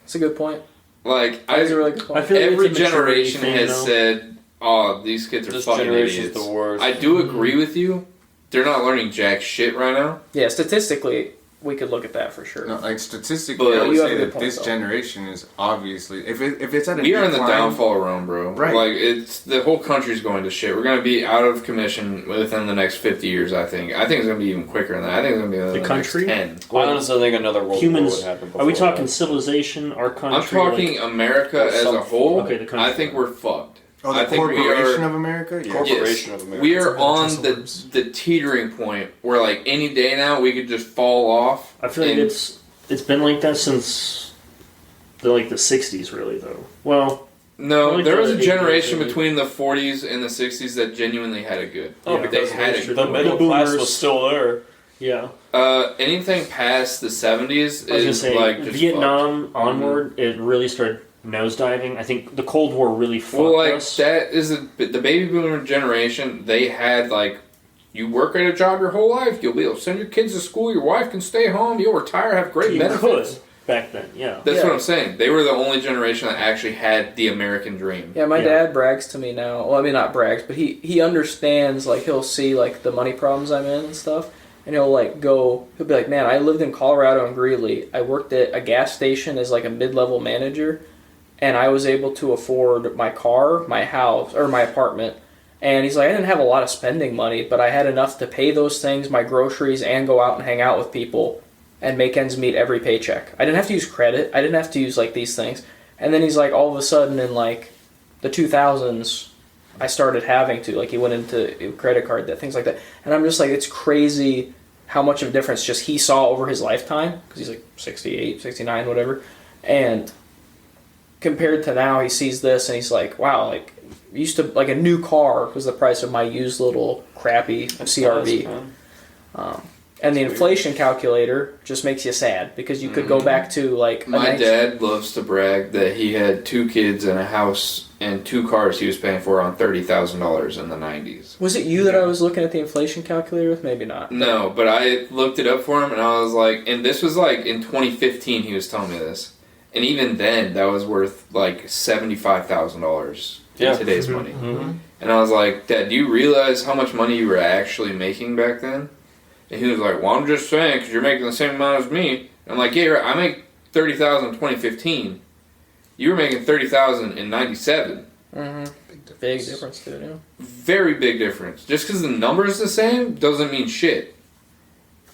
it's a good point.
Like,
That's a really good
I
point.
feel like
every
it's a maturity
generation
thing,
has
though.
said, oh, these kids are
This
fucking
generation's
idiots.
the worst.
I do agree with you. They're not learning jack shit right now.
Yeah, statistically, we could look at that for sure.
No, like statistically,
But
I would
you have
say
a good
that
point,
this
though.
generation is obviously if it's at a
We are in the
decline-
downfall of Rome, bro.
Right.
Like, it's the whole country's going to shit. We're going to be out of commission within the next 50 years, I think. I think it's going to be even quicker than that. I think it's going to be within
The
the next
country?
10.
I honestly think another world
Humans-
war would happen.
Are we
before
talking
that.
civilization, our country?
I'm talking America as a whole.
Okay, the country.
I think we're fucked.
Oh, the
I think we
corporation
are-
of America. Yeah.
Corporation of America.
We
That's a
are
better
on
choice of
the
words.
the teetering point where, like, any day now we could just fall off.
I feel like
and-
it's been like that since the 60s, really, though. Well,
No,
Only
there was
the
a
80s,
generation
really.
between the 40s and the 60s that genuinely had it good.
Oh,
Yeah,
because
they had
that's
it.
true.
the middle class
boomers.
was still there.
yeah.
Anything past the 70s
I was gonna
is
say
like just
Vietnam
fucked.
onward, it really started nosediving. I think the Cold War really fucked
Well, like
us.
that is the baby boomer generation. They had like, you work at a job your whole life, you'll be able to send your kids to school, your wife can stay home, you'll retire, have great
You
benefits.
could back then, yeah.
That's
Yeah.
what I'm saying. They were the only generation that actually had the American dream.
Yeah, my
Yeah.
dad brags to me now. Well, I mean, not brags, but he understands. Like, he'll see like the money problems I'm in and stuff, and he'll be like, "Man, I lived in Colorado and Greeley. I worked at a gas station as like a mid-level manager, and I was able to afford my car, my house, or my apartment." And he's like, "I didn't have a lot of spending money, but I had enough to pay those things, my groceries, and go out and hang out with people." And make ends meet every paycheck. I didn't have to use credit. I didn't have to use like these things. And then he's like, all of a sudden in like the 2000s, I started having to. Like he went into credit card debt, things like that. And I'm just like, it's crazy how much of a difference just he saw over his lifetime. Because he's like 68, 69, whatever. And compared to now, he sees this and he's like, wow, like used to like a new car was the price of my used little crappy CRV.
Nice, man.
And the inflation calculator just makes you sad because you could go back to like
My dad loves to brag that he had 2 kids and a house and 2 cars he was paying for on $30,000 in the 90s.
Was it you that I was looking at the inflation calculator with? Maybe not.
No, but I looked it up for him and I was like, and this was like in 2015 he was telling me this. And even then, that was worth like $75,000 in today's money.
Mm-hmm.
And I was like, Dad, do you realize how much money you were actually making back then? And he was like, well, I'm just saying, because you're making the same amount as me. And I'm like, yeah, right. I make $30,000 in 2015. You were making $30,000 in 97.
Mm-hmm. Big difference, dude. Yeah.
Very big difference. Just because the number is the same doesn't mean shit.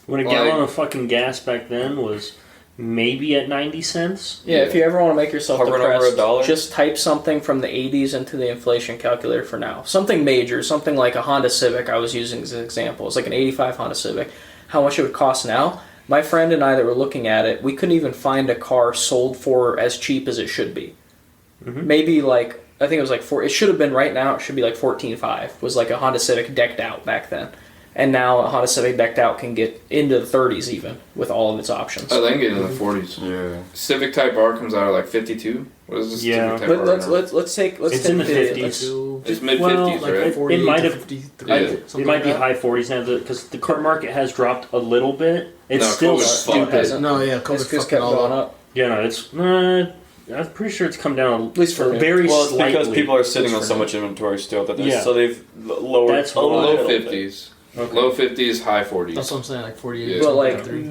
When a gallon of fucking gas back then was maybe at 90 cents.
Yeah, if you ever want to make yourself
Hovering over
depressed,
$1.
just type something from the 80s into the inflation calculator for now. Something major, something like a Honda Civic I was using as an example. It's like an 85 Honda Civic. How much it would cost now? My friend and I that were looking at it, we couldn't even find a car sold for as cheap as it should be.
Mm-hmm.
Maybe like, I think it was like it should have been right now, it should be like 14.5. Was like a Honda Civic decked out back then. And now a Honda Civic decked out can get into the 30s even with all of its options.
Oh, they can get into the 40s.
Yeah.
Civic Type R comes out at like 52. What is this
Yeah.
Civic Type
But
R?
let's take
It's in the 50s.
It's mid 50s,
Well,
Like
right?
48
It might
to
have-
53,
Yeah.
It
something
might
like
be
that.
high 40s now because the car market has dropped a little bit. It's
No,
still
COVID's fucked
stupid.
hasn't.
No, yeah,
It's
COVID
just
fucked
kept
it all
going
up.
up.
Yeah, no, it's. I'm pretty sure it's come down
At least for me.
very
Well, it's
slightly.
because people are sitting on
for
so
me.
much inventory still that
Yeah.
so they've lowered
That's
a
why.
little
Low
bit.
50s.
Okay.
Low 50s, high 40s.
That's what I'm saying, like 48.
Yeah.
But like
53.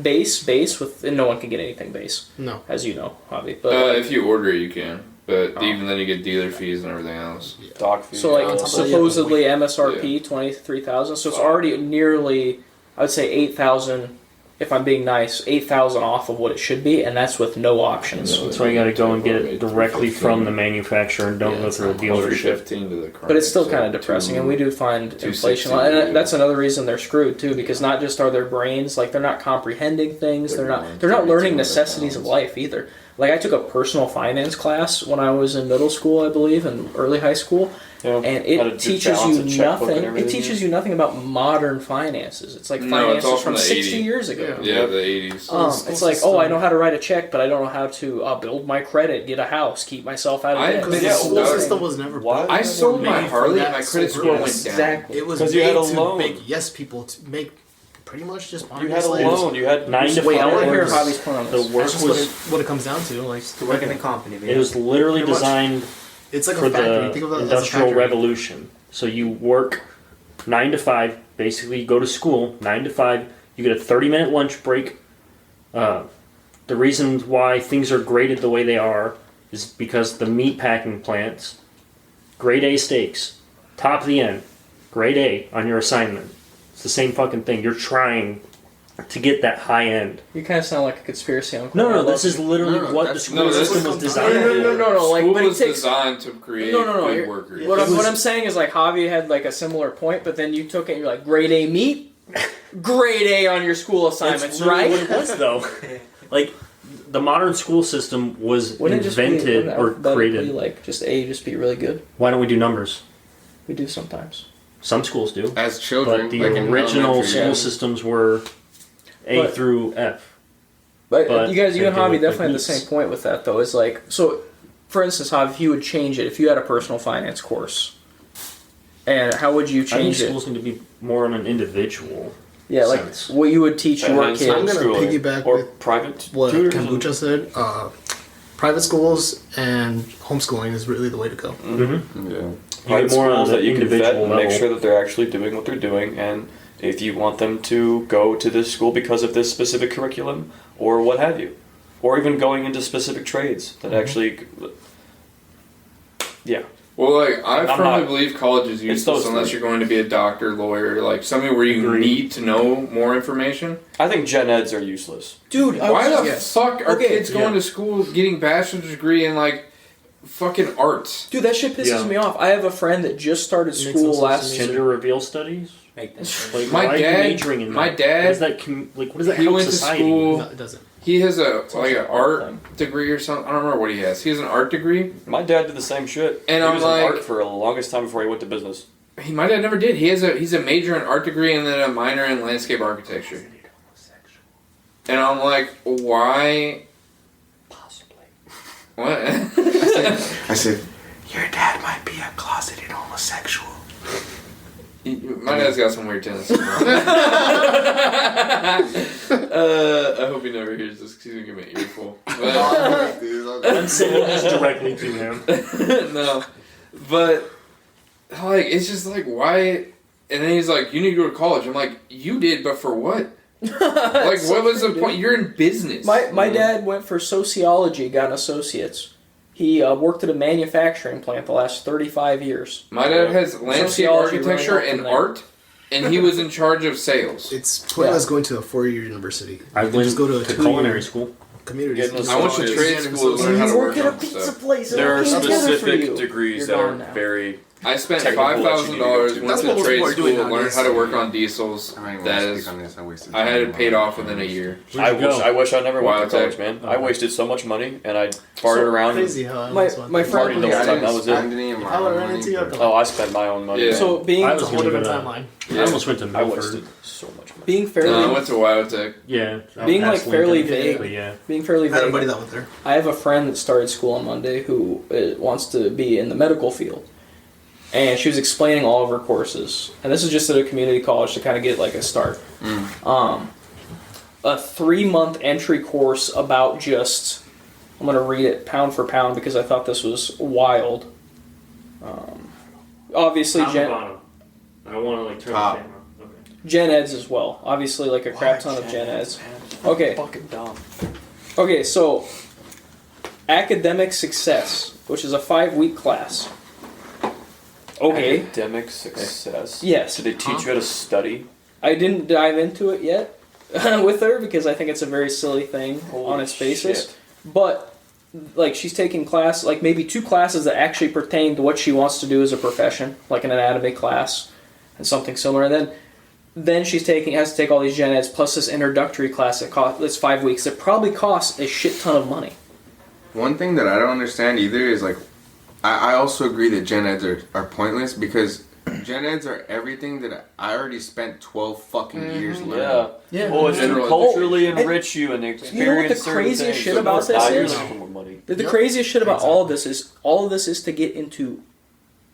base with, and no one can get anything base,
No.
as you know, Javi. But
If you order it, you can. But even then, you get dealer fees and everything else.
Dock fees.
so like
on top of that,
supposedly
you have
MSRP 23,000, so it's already nearly, I would say 8,000. If I'm being nice, 8,000 off of what it should be, and that's with no options.
That's why you got to go and get it directly from the manufacturer and don't go through a dealership.
15 to the car.
But it's still kind of depressing, and we do find inflation, and that's another reason they're screwed too. Because not just are their brains like they're not comprehending things, they're not learning necessities of life either. Like I took a personal finance class when I was in middle school, I believe, and early high school,
Yeah.
and
How to
it teaches
balance
you
a checkbook and
nothing. It
everything.
teaches you nothing about modern finances. It's like
No, it's all
finances
from
from
the
60
80s.
years ago.
Yeah, the 80s.
It's like, oh, I know how to write a check, but I don't know how to build my credit, get a house, keep myself out of
I
debt.
agree.
The
Yeah,
school
well,
system was never
why-
built
I sold my
made for
Harley
that
and my credit
sole
score went
purpose.
down.
Exactly.
It was
'Cause
made
you had a
to
loan.
make yes people to make pretty much just
You had a
slaves.
loan. You had
9 to
Wait, I
5
want to hear
was-
Javi's point on
the
this.
work
That's just
was
what it comes down to. Like
To work in a company, man.
it was literally
Pretty much.
designed
it's like
for
a factory.
the
Think of it as a
Industrial
factory.
Revolution. So you work 9 to 5. Basically, you go to school 9 to 5. You get a 30-minute lunch break. The reason why things are graded the way they are is because the meat packing plants, grade A steaks, top of the end, grade A on your assignment. It's the same fucking thing. You're trying to get that high end.
You kind of sound like a conspiracy uncle.
No, this is literally
No,
what the
that's-
school
no, this
system
is-
was designed
No, like,
School
but it
was
takes-
designed to create
No.
good
You're-
workers.
What I'm saying is like Javi had like a similar point, but then you took it and you're like grade A meat, grade A on your school assignments,
That's literally
right?
what it was, though. Like, the modern school system was
Wouldn't it just be
invented
wouldn't
or
alphabetically,
created.
like just A just be really good?
Why don't we do numbers?
We do sometimes.
Some schools do.
As children,
But the
like in
original
elementary.
school
yeah.
systems were A
But-
through F.
But you guys, you
same
and
thing
Javi
with,
definitely
like,
have the
meats.
same point with that though. Is like so, for instance, Javi, if you would change it, if you had a personal finance course, and how would you
I think
change it?
schools need to be more on an individual
Yeah, like
sense.
what you would teach your
And
kids.
I'm gonna
homeschooling.
piggyback
or
with
private
what
tutors.
Kombucha said. Private schools and homeschooling is really the way to go.
Mm-hmm.
Yeah.
You
Private
get more on
schools
the
that you can vet
individual
and make
level.
sure that they're actually doing what they're doing, and if you want them to go to this school because of this specific curriculum or what have you, or even going into specific trades that actually, yeah.
Well, like I
I'm
firmly
not-
believe college is
It's
useless
those
unless
three.
you're going to be a doctor, lawyer, like something where you
Agreed.
need to know more information.
I think gen eds are useless.
Dude,
Why the
yes.
fuck are
Okay,
kids going
yeah.
to school getting bachelor's degree in like fucking arts?
Dude, that shit pisses
Yeah.
me off. I have a friend that just started
Makes
school
no sense
last.
to me.
Gender reveal studies.
Make that.
Like,
My
why are you
dad-
majoring in that?
my dad-
What is that? Like, what does that
he
help
went to
society?
school-
No, it doesn't.
He has a like an art
thing.
degree or something. I don't remember what he has. He has an art degree.
My dad did the same shit.
And
he
I'm
was
like-
in art for the longest time before he went to business.
My dad never did. He's a major in art degree and then a minor in landscape architecture. And I'm like, why?
Possibly.
What?
I said, your dad might be a closeted homosexual.
My dad's got some weird tendencies. I hope he never hears this because he's going to give me an earful. But,
I'm saying this directly to him.
no. But, like, it's just like, why? And then he's like, you need to go to college. I'm like, you did, but for what? Like, what was the point? You're in business.
My dad went for sociology, got an associate's. He worked at a manufacturing plant the last 35 years.
My dad has landscape
Sociology
architecture
running up
and
from there.
art, and he was in charge of sales.
It's pointless going to a 4-year university.
I
You can
went
just go to a
to
2-year
culinary school.
community.
Getting
I went to trade school to learn how to work on stuff.
place.
There are specific degrees that are very.
I spent
Technical
$5,000, went
That's
to
what most
trade
people are
school,
doing
learned
nowadays.
how to work on diesels.
I don't even
That
want to
is,
speak on this. I wasted
I had
time
it paid
on
off within a year.
I wish I never went to
Wow,
college, man. I
okay.
wasted so much money and I farted around.
Crazy how I
My
almost went.
friend-
Partied the whole time. That was it.
I didn't even
If I would've ran into you, I'd be
Oh, I spent my own money.
Yeah.
So being
I was
It's a whole
gonna
different
go to-
timeline.
I almost went to
I
Milford.
wasted so much money.
being
No, I
fairly
went to Wyotech.
Yeah.
Being, like,
past
fairly
Lincoln,
vague.
But yeah.
being fairly
I had a
vague.
buddy that went there.
I have a friend that started school on Monday who wants to be in the medical field. And she was explaining all of her courses. And this is just at a community college to kind of get like a start. A 3-month entry course about just, I'm going to read it pound for pound because I thought this was wild. Obviously,
Top or bottom? I don't want to like turn
Top.
the camera. Okay.
Gen Eds as well. Obviously, like a crap ton of Gen Eds. Okay.
Fucking dumb.
Okay, so academic success, which is a 5-week class. Okay.
Academic success.
Yes.
Did they teach you how to study?
I didn't dive into it yet with her because I think it's a very silly thing
Holy
on its basis.
shit.
But like she's taking class, like maybe 2 classes that actually pertain to what she wants to do as a profession, like an anatomy class and something similar. And then she's has to take all these gen eds plus this introductory class that's 5 weeks. It probably costs a shit ton of money.
One thing that I don't understand either is like, I also agree that gen eds are pointless because gen eds are everything that I already spent 12 fucking years learning.
Yeah.
Yeah.
Oh, it's to
General
culturally
education.
enrich you and experience
You know what the
certain
craziest
things.
shit
So
about
now
this
you're
is?
looking for more money.
The
Yep.
craziest shit about all of this is to get into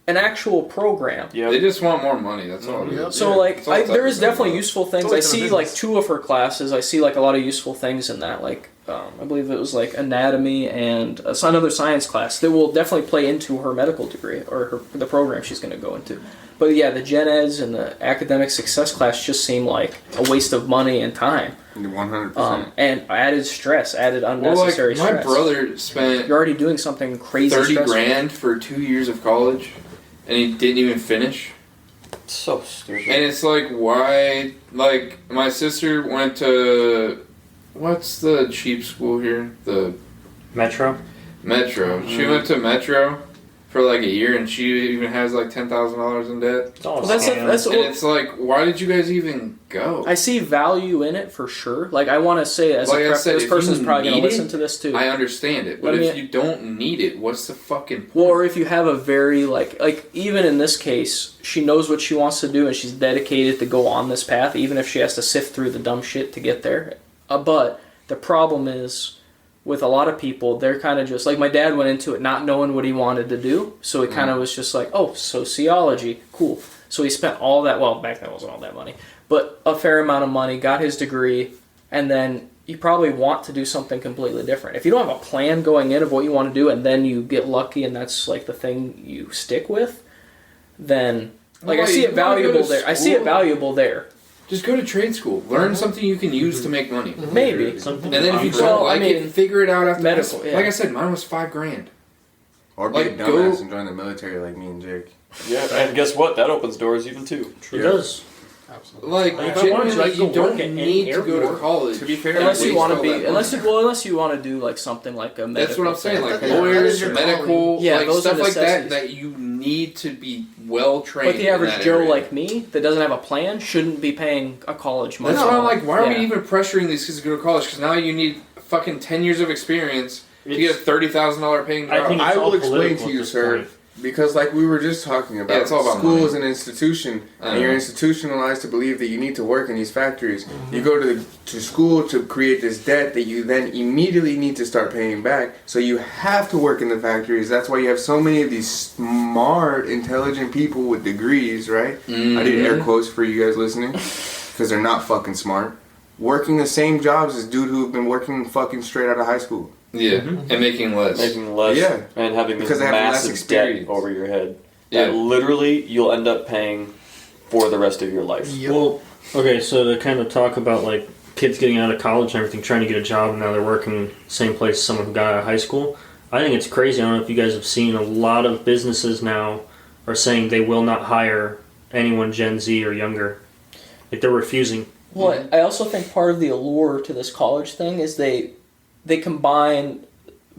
an actual program.
Yeah.
They just want more money. That's all. it
Yep.
is.
So
Yeah.
like,
That's all it's
there is
ever been
definitely
about.
useful things.
It's
I
always been a
see like
business.
2 of her classes. I see like a lot of useful things in that. Like I believe it was like anatomy and another science class that will definitely play into her medical degree or the program she's going to go into. But yeah, the gen eds and the academic success class just seem like a waste of money and time.
100%.
And added stress, added
Well,
unnecessary
like, my
stress.
brother spent
You're already doing something crazy
30
stressful.
grand for 2 years of college, and he didn't even finish.
So stupid.
And it's like, why? Like, my sister went to, what's the cheap school here? The
Metro.
Metro. She went to Metro for like a year, and she even has like $10,000 in debt.
It's all
Well, that's
scam.
that's
And it's like, why did you guys even go?
I see value in it for sure. Like I want to say, as
Like I
a prep,
said,
this
if
person's
you
probably going
need
to listen
it,
to this too.
I understand it, but
Let me-
if you don't need it, what's the fucking point?
Well, or if you have a very like even in this case, she knows what she wants to do and she's dedicated to go on this path, even if she has to sift through the dumb shit to get there. But the problem is, with a lot of people, they're kind of just like my dad went into it not knowing what he wanted to do, so he kind of was just like, oh, sociology, cool. So he spent all that. Well, back then it wasn't all that money, but a fair amount of money, got his degree, and then you probably want to do something completely different. If you don't have a plan going in of what you want to do, and then you get lucky, and that's like the thing you stick with, then like
Well,
I see
you
it
wanna go
valuable
to
there. I see it
school.
valuable there.
Just go to trade school. Learn something you can use to make money.
Maybe.
Something
And then if you
concrete.
don't
Well, I
like
mean,
it, figure it out after
medical,
high school.
yeah.
Like I said, mine was $5 grand.
Or be
like,
a
go-
dumbass and join the military like me and Jake.
Yeah, and guess what? That opens doors even too.
It does.
Absolutely.
Like,
If I wanted
genuinely,
to, I could
you
go
don't
work at any
need to go to
airport.
college.
To be fair,
Unless
and
you
waste
want to
all
be,
that
unless
money.
you, well, unless you want to do like something like a medical.
That's what I'm saying.
thing.
Like
That- that
lawyers,
is your
medical,
calling.
Yeah,
like
those are
stuff like that.
necessities.
That you need to be well trained.
But the average
in that
Joe
area.
like me that doesn't have a plan shouldn't be paying a college money.
That's why I'm like, why are
Yeah.
we even pressuring these kids to go to college? Because now you need fucking 10 years of experience to get a
It's-
$30,000 paying job.
I think
I
it's
will
all
explain
political
to
at
you,
this
sir.
point.
Because like we were just talking about,
it's all about
school
money.
is an institution, and you're institutionalized to believe that you need to work in these factories. You go to school to create this debt that you then immediately need to start paying back. So you have to work in the factories. That's why you have so many of these smart, intelligent people with degrees, right? I did air quotes for you guys listening, because they're not fucking smart. Working the same jobs as dude who've been working fucking straight out of high school.
Yeah, and making less.
Yeah.
And having this
Because they have less
massive
experience.
debt over your head.
Yeah.
That literally you'll end up paying for the rest of your life.
Well, okay, so to kind of talk about like kids getting out of college and everything, trying to get a job, and now they're working same place as someone who got out of high school. I think it's crazy. I don't know if you guys have seen a lot of businesses now are saying they will not hire anyone Gen Z or younger. Like they're refusing.
Well, I also think part of the allure to this college thing is they combine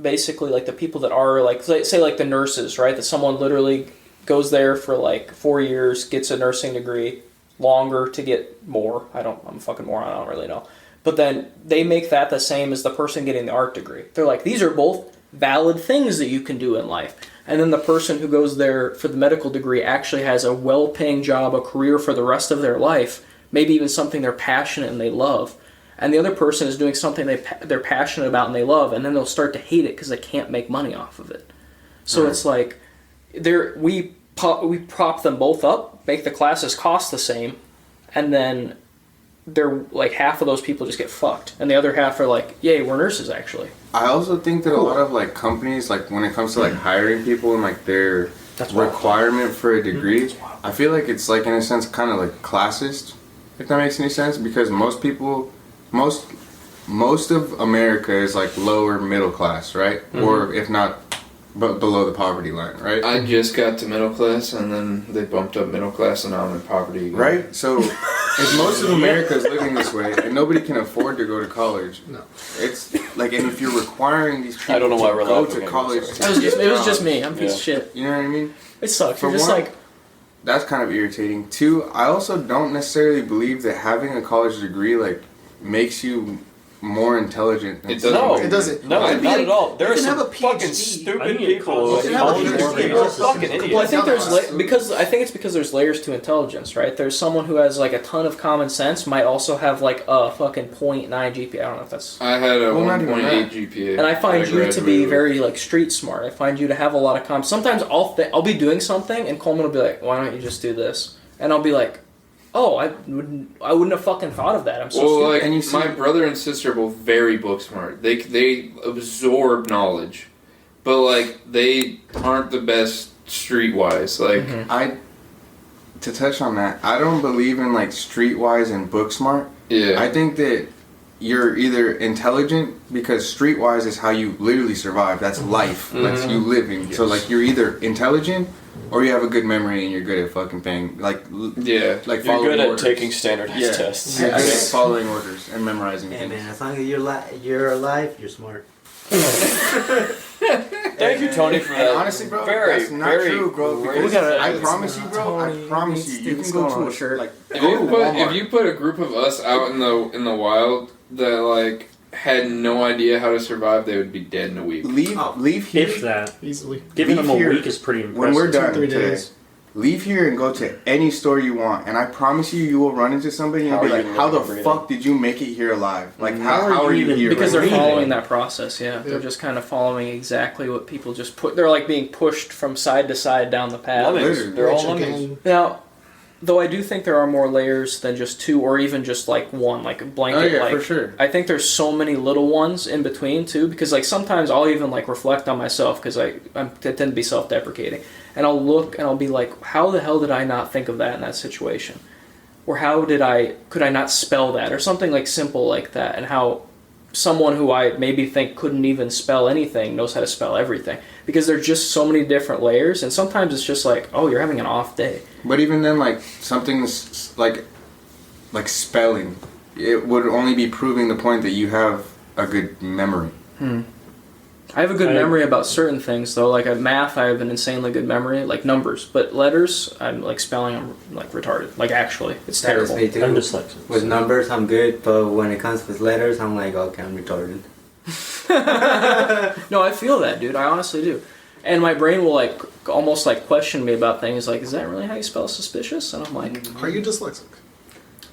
basically like the people that are like say like the nurses, right? That someone literally goes there for like 4 years, gets a nursing degree, longer to get more. I'm a fucking moron, I don't really know. But then they make that the same as the person getting the art degree. They're like, these are both valid things that you can do in life. And then the person who goes there for the medical degree actually has a well-paying job, a career for the rest of their life, maybe even something they're passionate and they love. And the other person is doing something they're passionate about and they love, and then they'll start to hate it because they can't make money off of it. So it's like we prop them both up, make the classes cost the same, and then they're like half of those people just get fucked, and the other half are like, yay, we're nurses actually.
I also think that a lot of like companies, like when it comes to like hiring people and like their requirement for a degree, I feel like it's like in a sense kind of like classist, if that makes any sense, because most of America is like lower middle class, right? Or if not, but below the poverty line, right?
I just got to middle class, and then they bumped up middle class, and now I'm in poverty again.
Right? So, if most of America is living this way, and nobody can afford to go to college, it's like, and if you're requiring these people
I don't know why
to
we're
go
laughing
to
at
college,
this,
It was just me. I'm a piece of shit.
you know what I mean?
It sucks.
For
You're just
one-
like,
That's kind of irritating. Two, I also don't necessarily believe that having a college degree like makes you more intelligent. Than
It doesn't.
No,
It doesn't.
No,
You can
not
be-
at all. There
you
are
can
some
have a
fucking
PhD.
I
stupid
think
people.
college
You can have a
college
PhD.
more
People are
than
fucking
just-
idiots.
well, I think
It's not
I think it's because there's layers to intelligence, right? There's someone who has like a ton of common sense, might also have like a fucking 0.9 GPA. I don't know if that's.
I had a
Well, not even
1.8
that.
GPA.
And I find you to be
graduated.
very like street smart. I find you to have a lot of sometimes I'll be doing something and Coleman will be like, "Why don't you just do this?" And I'll be like, "Oh, I wouldn't have fucking thought of that. I'm so
Well,
stupid."
like
And you see-
my brother and sister are both very book smart. They absorb knowledge, but like they aren't the best streetwise. Like
To touch on that, I don't believe in like streetwise and book smart.
yeah,
I think that you're either intelligent because streetwise is how you literally survive. That's life. That's you living. So like you're either intelligent or you have a good memory and you're good at fucking thing. Like
yeah.
like
You're
following
good at
orders.
taking standardized
Yeah.
tests.
You're good at following orders and memorizing
Hey
things.
man, as long as you're alive, you're smart.
Thank you, Tony, for
And
that.
honestly, bro,
very,
that's not
very
true, bro.
great
Because
gotta-
I
sentence.
promise you, bro. I promise you, you can go to a
shirt.
like
If
go
you,
to
put,
Walmart.
if you put a group of us out in the wild that like had no idea how to survive, they would be dead in a week.
leave here.
If that.
Easily.
Giving
Leave
them a
here
week is pretty impressive.
When we're done
2-3
today,
days.
leave here and go to any store you want, and I promise you will run into somebody and
How
you'll be
are
like,
you
"How the
living and
fuck did you make it here alive? Like,
How
how
are
are
you
you
even-
here?"
Because they're
right now?"
following that process, yeah. They're just kind of following exactly what people just put. They're like being pushed from side to side down the path.
Lemmings. They're all
Rich
lemmings.
again.
Now, though I do think there are more layers than just two, or even just like one, like a blanket.
Oh yeah,
like,
for sure.
I think there's so many little ones in between too, because like sometimes I'll even like reflect on myself because I tend to be self-deprecating, and I'll look and I'll be like, how the hell did I not think of that in that situation, or could I not spell that, or something like simple like that, and how someone who I maybe think couldn't even spell anything knows how to spell everything, because there's just so many different layers, and sometimes it's just like, oh, you're having an off day.
But even then, like something like spelling, it would only be proving the point that you have a good memory.
I have a good memory about certain things, though. Like at math, I have an insanely good memory, like numbers. But letters, I'm like spelling, I'm like retarded. Like actually, it's
That is
terrible.
me too.
I'm dyslexic.
With numbers, I'm good, but when it comes with letters, I'm like, okay, I'm retarded.
No, I feel that, dude. I honestly do. and my brain will like almost like question me about things. Like, is that really how you spell suspicious? And I'm like,
Are you dyslexic?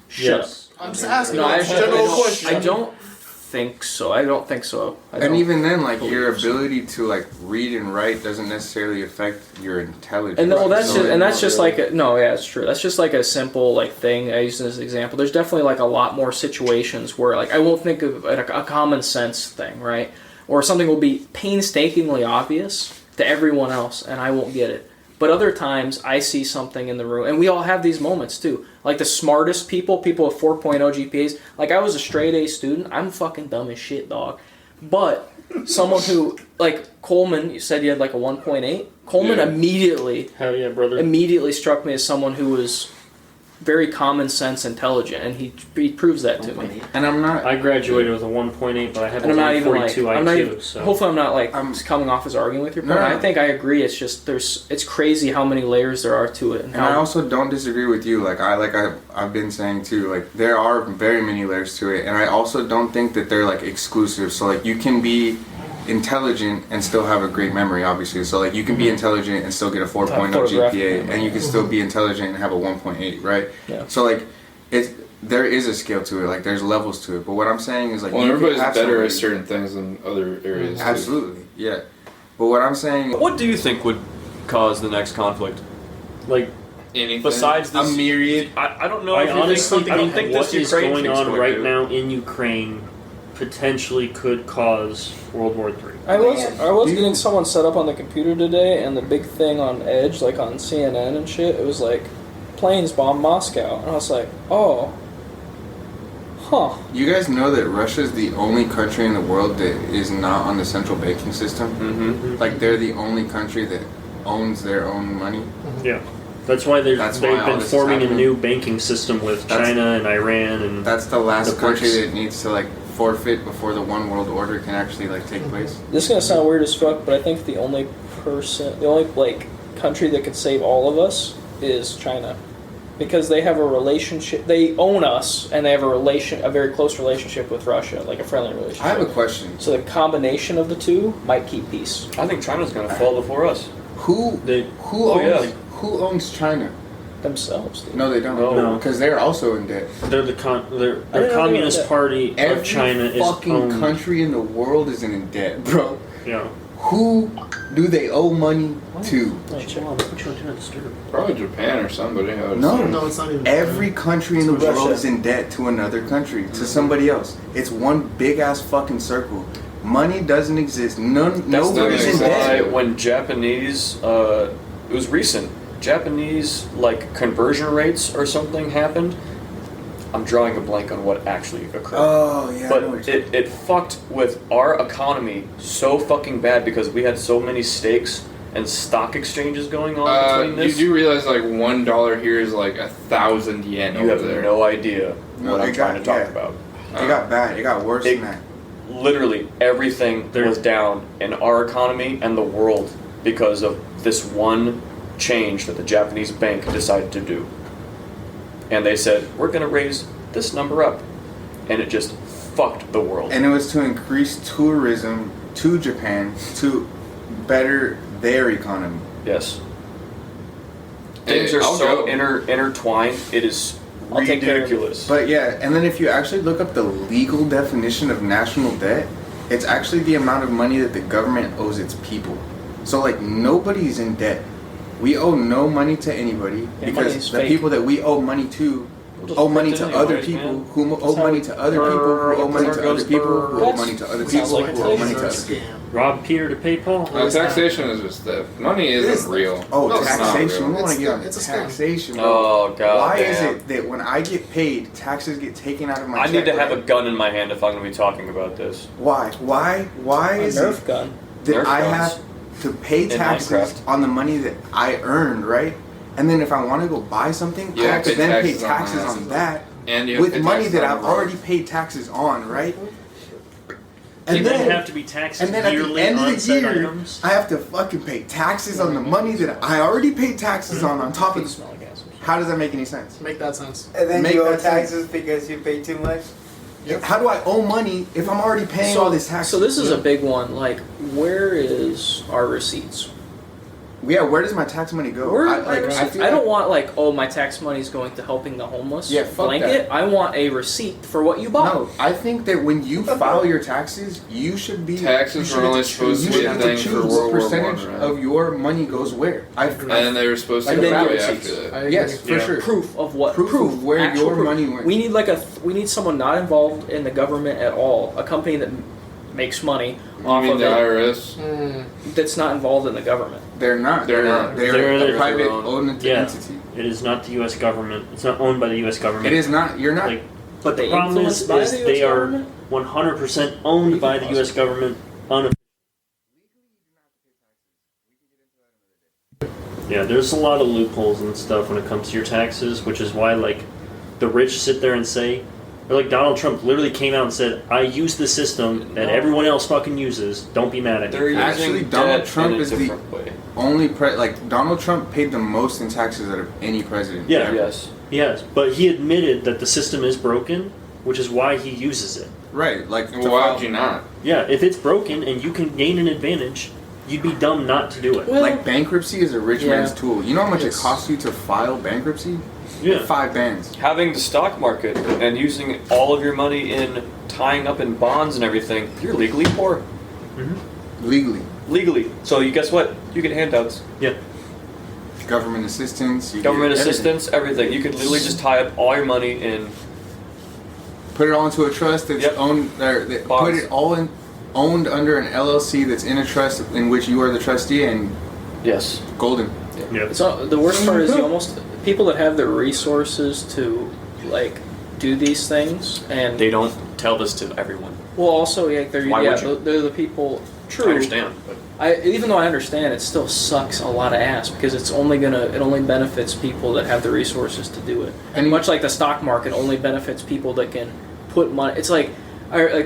shut
Yes.
I'm just asking.
No,
It's a general question.
I don't think so. I don't think so.
And even then, like, your
believe so.
ability to like read and write doesn't necessarily affect your intelligence.
And well, that's
So,
just, and that's just like no, yeah, it's true. That's just like a simple like thing I use as an example. There's definitely like a lot more situations where like I won't think of a common sense thing, right? Or something will be painstakingly obvious to everyone else, and I won't get it. But other times I see something in the room, and we all have these moments too. Like the smartest people with 4.0 GPAs. Like I was a straight A student. I'm fucking dumb as shit, dog. But someone who, like Coleman, you said you had like a 1.8. Coleman immediately struck me as someone who was very common sense intelligent, and he proves that to me.
And I'm not.
I graduated with a 1.8, but I have
And
a
I'm not even
142
like,
IQ.
I'm not even,
so.
hopefully I'm not like
I'm-
coming off as arguing with your point.
No, no.
I think I agree. It's just it's crazy how many layers there are to it,
And I also don't disagree with you. I've been saying too. Like there are very many layers to it, and I also don't think that they're like exclusive. So like you can be intelligent and still have a great memory, obviously. So like you can be intelligent and still get a 4.0 GPA, and you can still be intelligent and have a 1.8, right?
Yeah.
So like there is a scale to it. Like there's levels to it. But what I'm saying is like
Well,
you can
everybody's
have
better
somebody-
at certain things than other areas. too.
Absolutely, yeah. But what I'm saying,
What do you think would cause the next conflict?
Like,
Anything.
Besides
a
this,
myriad.
I don't know.
I
if you think
honestly
something. I don't think
what
this
is
Ukraine
going
thing's
on
going
right
to.
now in Ukraine potentially could cause World War III.
I was getting someone set up on the computer today, and the big thing on Edge, like on CNN and shit, it was like planes bomb Moscow, and I was like, oh, huh.
You guys know that Russia is the only country in the world that is not on the central banking system?
Mm-hmm.
Like, they're the only country that owns their own money.
Yeah. That's why they've
That's why all
been
this is
forming a
happening.
new banking system with
That's-
China and Iran and
That's the last
The
country
BRICS.
that needs to, like, forfeit before the one world order can actually, like, take place.
This is gonna sound weird as fuck, but I think the only like country that could save all of us is China, because they have a relationship. They own us, and they have a very close relationship with Russia, like a friendly relationship.
I have a question.
So the combination of the two might keep peace.
I think China's going to fall before us.
Who
Oh, yeah.
owns China?
Themselves, dude.
No, they don't.
No.
Because they're also in debt.
they're the
I didn't know
their
they were
Communist
that.
Party
Every
of China is
fucking
owned.
country in the world is in debt, bro.
Yeah.
Who do they owe money to?
Let me check.
Hold on, put you on Do Not Disturb.
Probably Japan or somebody. I would
No.
assume.
No, it's not even.
Every country in the
It's
world
Russia.
is in debt to another country, to somebody else. It's one big ass fucking circle. Money doesn't exist. Nobody's in
why
Why
debt.
when Japanese, it was recent, Japanese like conversion rates or something happened. I'm drawing a blank on what actually occurred.
Oh yeah. I know
But
what you're
it fucked with our economy so fucking bad because we had so many stakes and stock exchanges going on between
You
this.
do realize like $1 here is like 1,000 yen
You
over
have
there.
no idea
No,
what
it
I'm trying to talk
yeah.
about.
It got bad. It got worse
It-
than that.
Literally everything
There-
was down in our economy and the world because of this one change that the Japanese bank decided to do. And they said, we're going to raise this number up. And it just fucked the world.
And it was to increase tourism to Japan to better their economy.
Yes.
Hey,
Things are
I'll
so
go.
intertwined, it is
I'll take care of it.
ridiculous.
But yeah, and then if you actually look up the legal definition of national debt, it's actually the amount of money that the government owes its people. So like nobody's in debt. We owe no money to anybody
Yeah,
because
money's
the
fake.
people that we owe money to
just
owe money
print
to
it
other
anyways,
people
man.
who owe money to other people who owe money to other people who owe money to other
Sounds
people
like
who owe money
inflation.
to
It's a
other people.
scam.
Rob Peter to pay Paul.
Taxation is just theft. Money
is
isn't
theft.
real.
Oh,
No, it's not
taxation. We
real.
want to get on
It's a scam.
taxation, bro.
Oh, god
Why is
damn.
it that when I get paid, taxes get taken out of my
I
check?
need to have a
right?
gun in my hand if I'm going to be talking about this.
Why? Why
A
is
Nerf
it
gun.
that
Nerf
I
guns.
have to pay
In
taxes
Minecraft.
on the money that I earned, right? And then if I want to go buy something,
You
I
have
have to
to
then
pay
pay
taxes on
taxes
that.
on that
And you have to
with
pay
money
taxes
that
on
I've
the
already paid taxes on, right?
And
And
then
then,
have to be taxed
and then at the
yearly
end
on
of the
said
year,
items.
I have to fucking pay taxes on the money that I already paid taxes on top
Feet
of.
smell like ass.
How does that make any sense?
Make that sense.
And then
Make
you owe
that sense.
taxes because you pay too much.
How do I owe money if I'm already paying all this taxes?
So this is a big one. Like, where is our receipts?
Yeah, where does my tax money go?
I don't want like, oh, my tax money is going to helping the homeless.
Yeah, fuck
blanket.
that.
I want a receipt for what you bought.
No, I think that when you file your taxes, you should be
Taxes were only supposed to be a thing for World War I,
percentage
right?
of your money goes where.
And they were supposed to
And
go
then
away
your
after
receipts.
that.
Yes, for sure.
Proof of what?
Proof of where
actual
your money went.
We need like we need someone not involved in the government at all. A company that makes money
You
off
mean
of
the
it
IRS?
that's not involved in the government.
They're not.
They're not.
They're
They're
a private
their own.
owned
Yeah.
entity.
It is not the U.S. government. It's not owned by the U.S. government.
It is not. You're not.
Like,
But
the
they
problem
influenced
is
by the US
they are
government?
100% owned by the U.S. government. Yeah, there's a lot of loopholes and stuff when it comes to your taxes, which is why like the rich sit there and say, or like Donald Trump literally came out and said, "I use the system that everyone else fucking uses. Don't be mad at me."
They're using
Actually, Donald
debt
Trump
in a
is the
different way.
only Donald Trump paid the most in taxes out of any president.
Yeah.
ever.
Yes.
Yes, but he admitted that the system is broken, which is why he uses it.
Right. Like.
Well, why would you not?
Yeah, if it's broken and you can gain an advantage, you'd be dumb not to do it.
Well,
Like bankruptcy is a rich
Yeah.
man's tool. You know how much
Yes.
it costs you to file bankruptcy?
Yeah.
5 bands.
Having the stock market and using all of your money in tying up in bonds and everything, you're legally poor.
Legally.
Legally. So you guess what? You get handouts.
Yeah.
Government assistance. You
Government
get everything.
assistance, everything. You could literally just tie up all your money in
Put it all into a trust that's
Yep.
owned. Put
Bonds.
it all in, owned under an LLC that's in a trust in which you are the trustee, and
yes.
golden.
Yeah.
it's the worst part is you almost people that have the resources to like do these things and
They don't tell this to everyone.
well also they're
Why would you?
they're the people. True.
I understand, but
Even though I understand, it still sucks a lot of ass because it only benefits people that have the resources to do it. And
And
much like the stock market only benefits people that can put money. It's like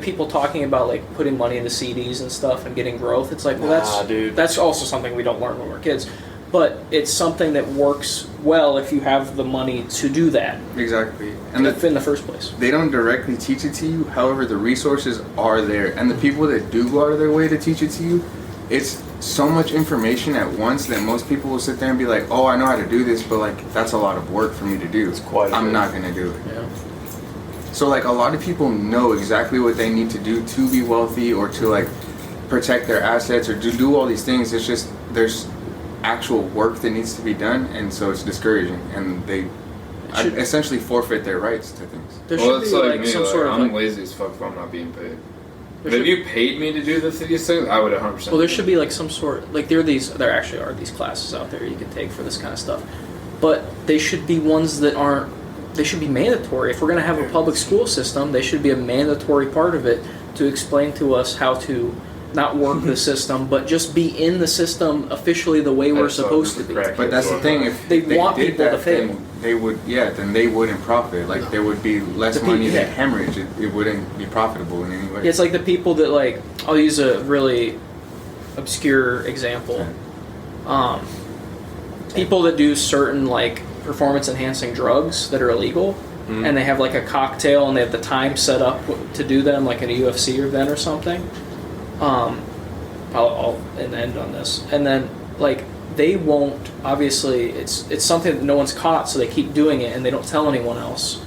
people talking about like putting money into CDs and stuff and getting growth. It's like, well,
dude.
that's also something we don't learn when we're kids. But it's something that works well if you have the money to do that
Exactly.
in
And
the first place.
they don't directly teach it to you. However, the resources are there, and the people that do go out of their way to teach it to you, it's so much information at once that most people will sit there and be like, "Oh, I know how to do this," but like that's a lot of work for me to do.
It's quite a
I'm
bit.
not gonna do it.
Yeah.
So like a lot of people know exactly what they need to do to be wealthy or to like protect their assets or to do all these things. It's just there's actual work that needs to be done, and so it's discouraging, and they
should-
essentially forfeit their rights to things.
There
Well,
should
it's
be
like
like
me.
some
Like,
sort of
I'm
like,
lazy as fuck if I'm not being paid. But
should-
if you paid me to do these things, I would 100%.
well, there should be like some sort like there actually are these classes out there you can take for this kind of stuff, but they should be ones that aren't. They should be mandatory. If we're going to have a public school system, they should be a mandatory part of it to explain to us how to not work the system, but just be in the system officially the way we're supposed to be.
But that's the thing. If
They
they
want
did
people
that,
to fail.
then they would. Yeah, then they wouldn't profit. Like there would be less
The people-
money
yeah.
to hemorrhage. It wouldn't be profitable in any way.
It's like the people that like. I'll use a really obscure example. People that do certain like performance enhancing drugs that are illegal, and they have like a cocktail and they have the time set up to do them, like at a UFC event or something. I'll end on this, and then like they won't. Obviously, it's something that no one's caught, so they keep doing it and they don't tell anyone else,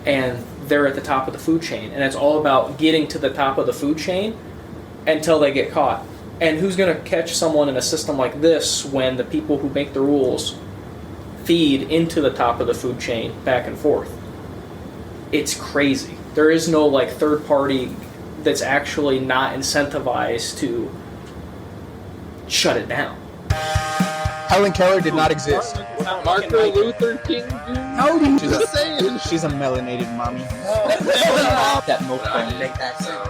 and they're at the top of the food chain, and it's all about getting to the top of the food chain until they get caught. And who's going to catch someone in a system like this when the people who make the rules feed into the top of the food chain back and forth? It's crazy. There is no like third party that's actually not incentivized to shut it down.
Helen Keller did not exist.
Martin Luther King Jr.
She's a melanated mommy. That milk bone.
Make that sense.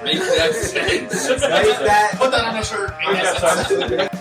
Make that sense.
Make that.
Put that on a shirt. Make that sense.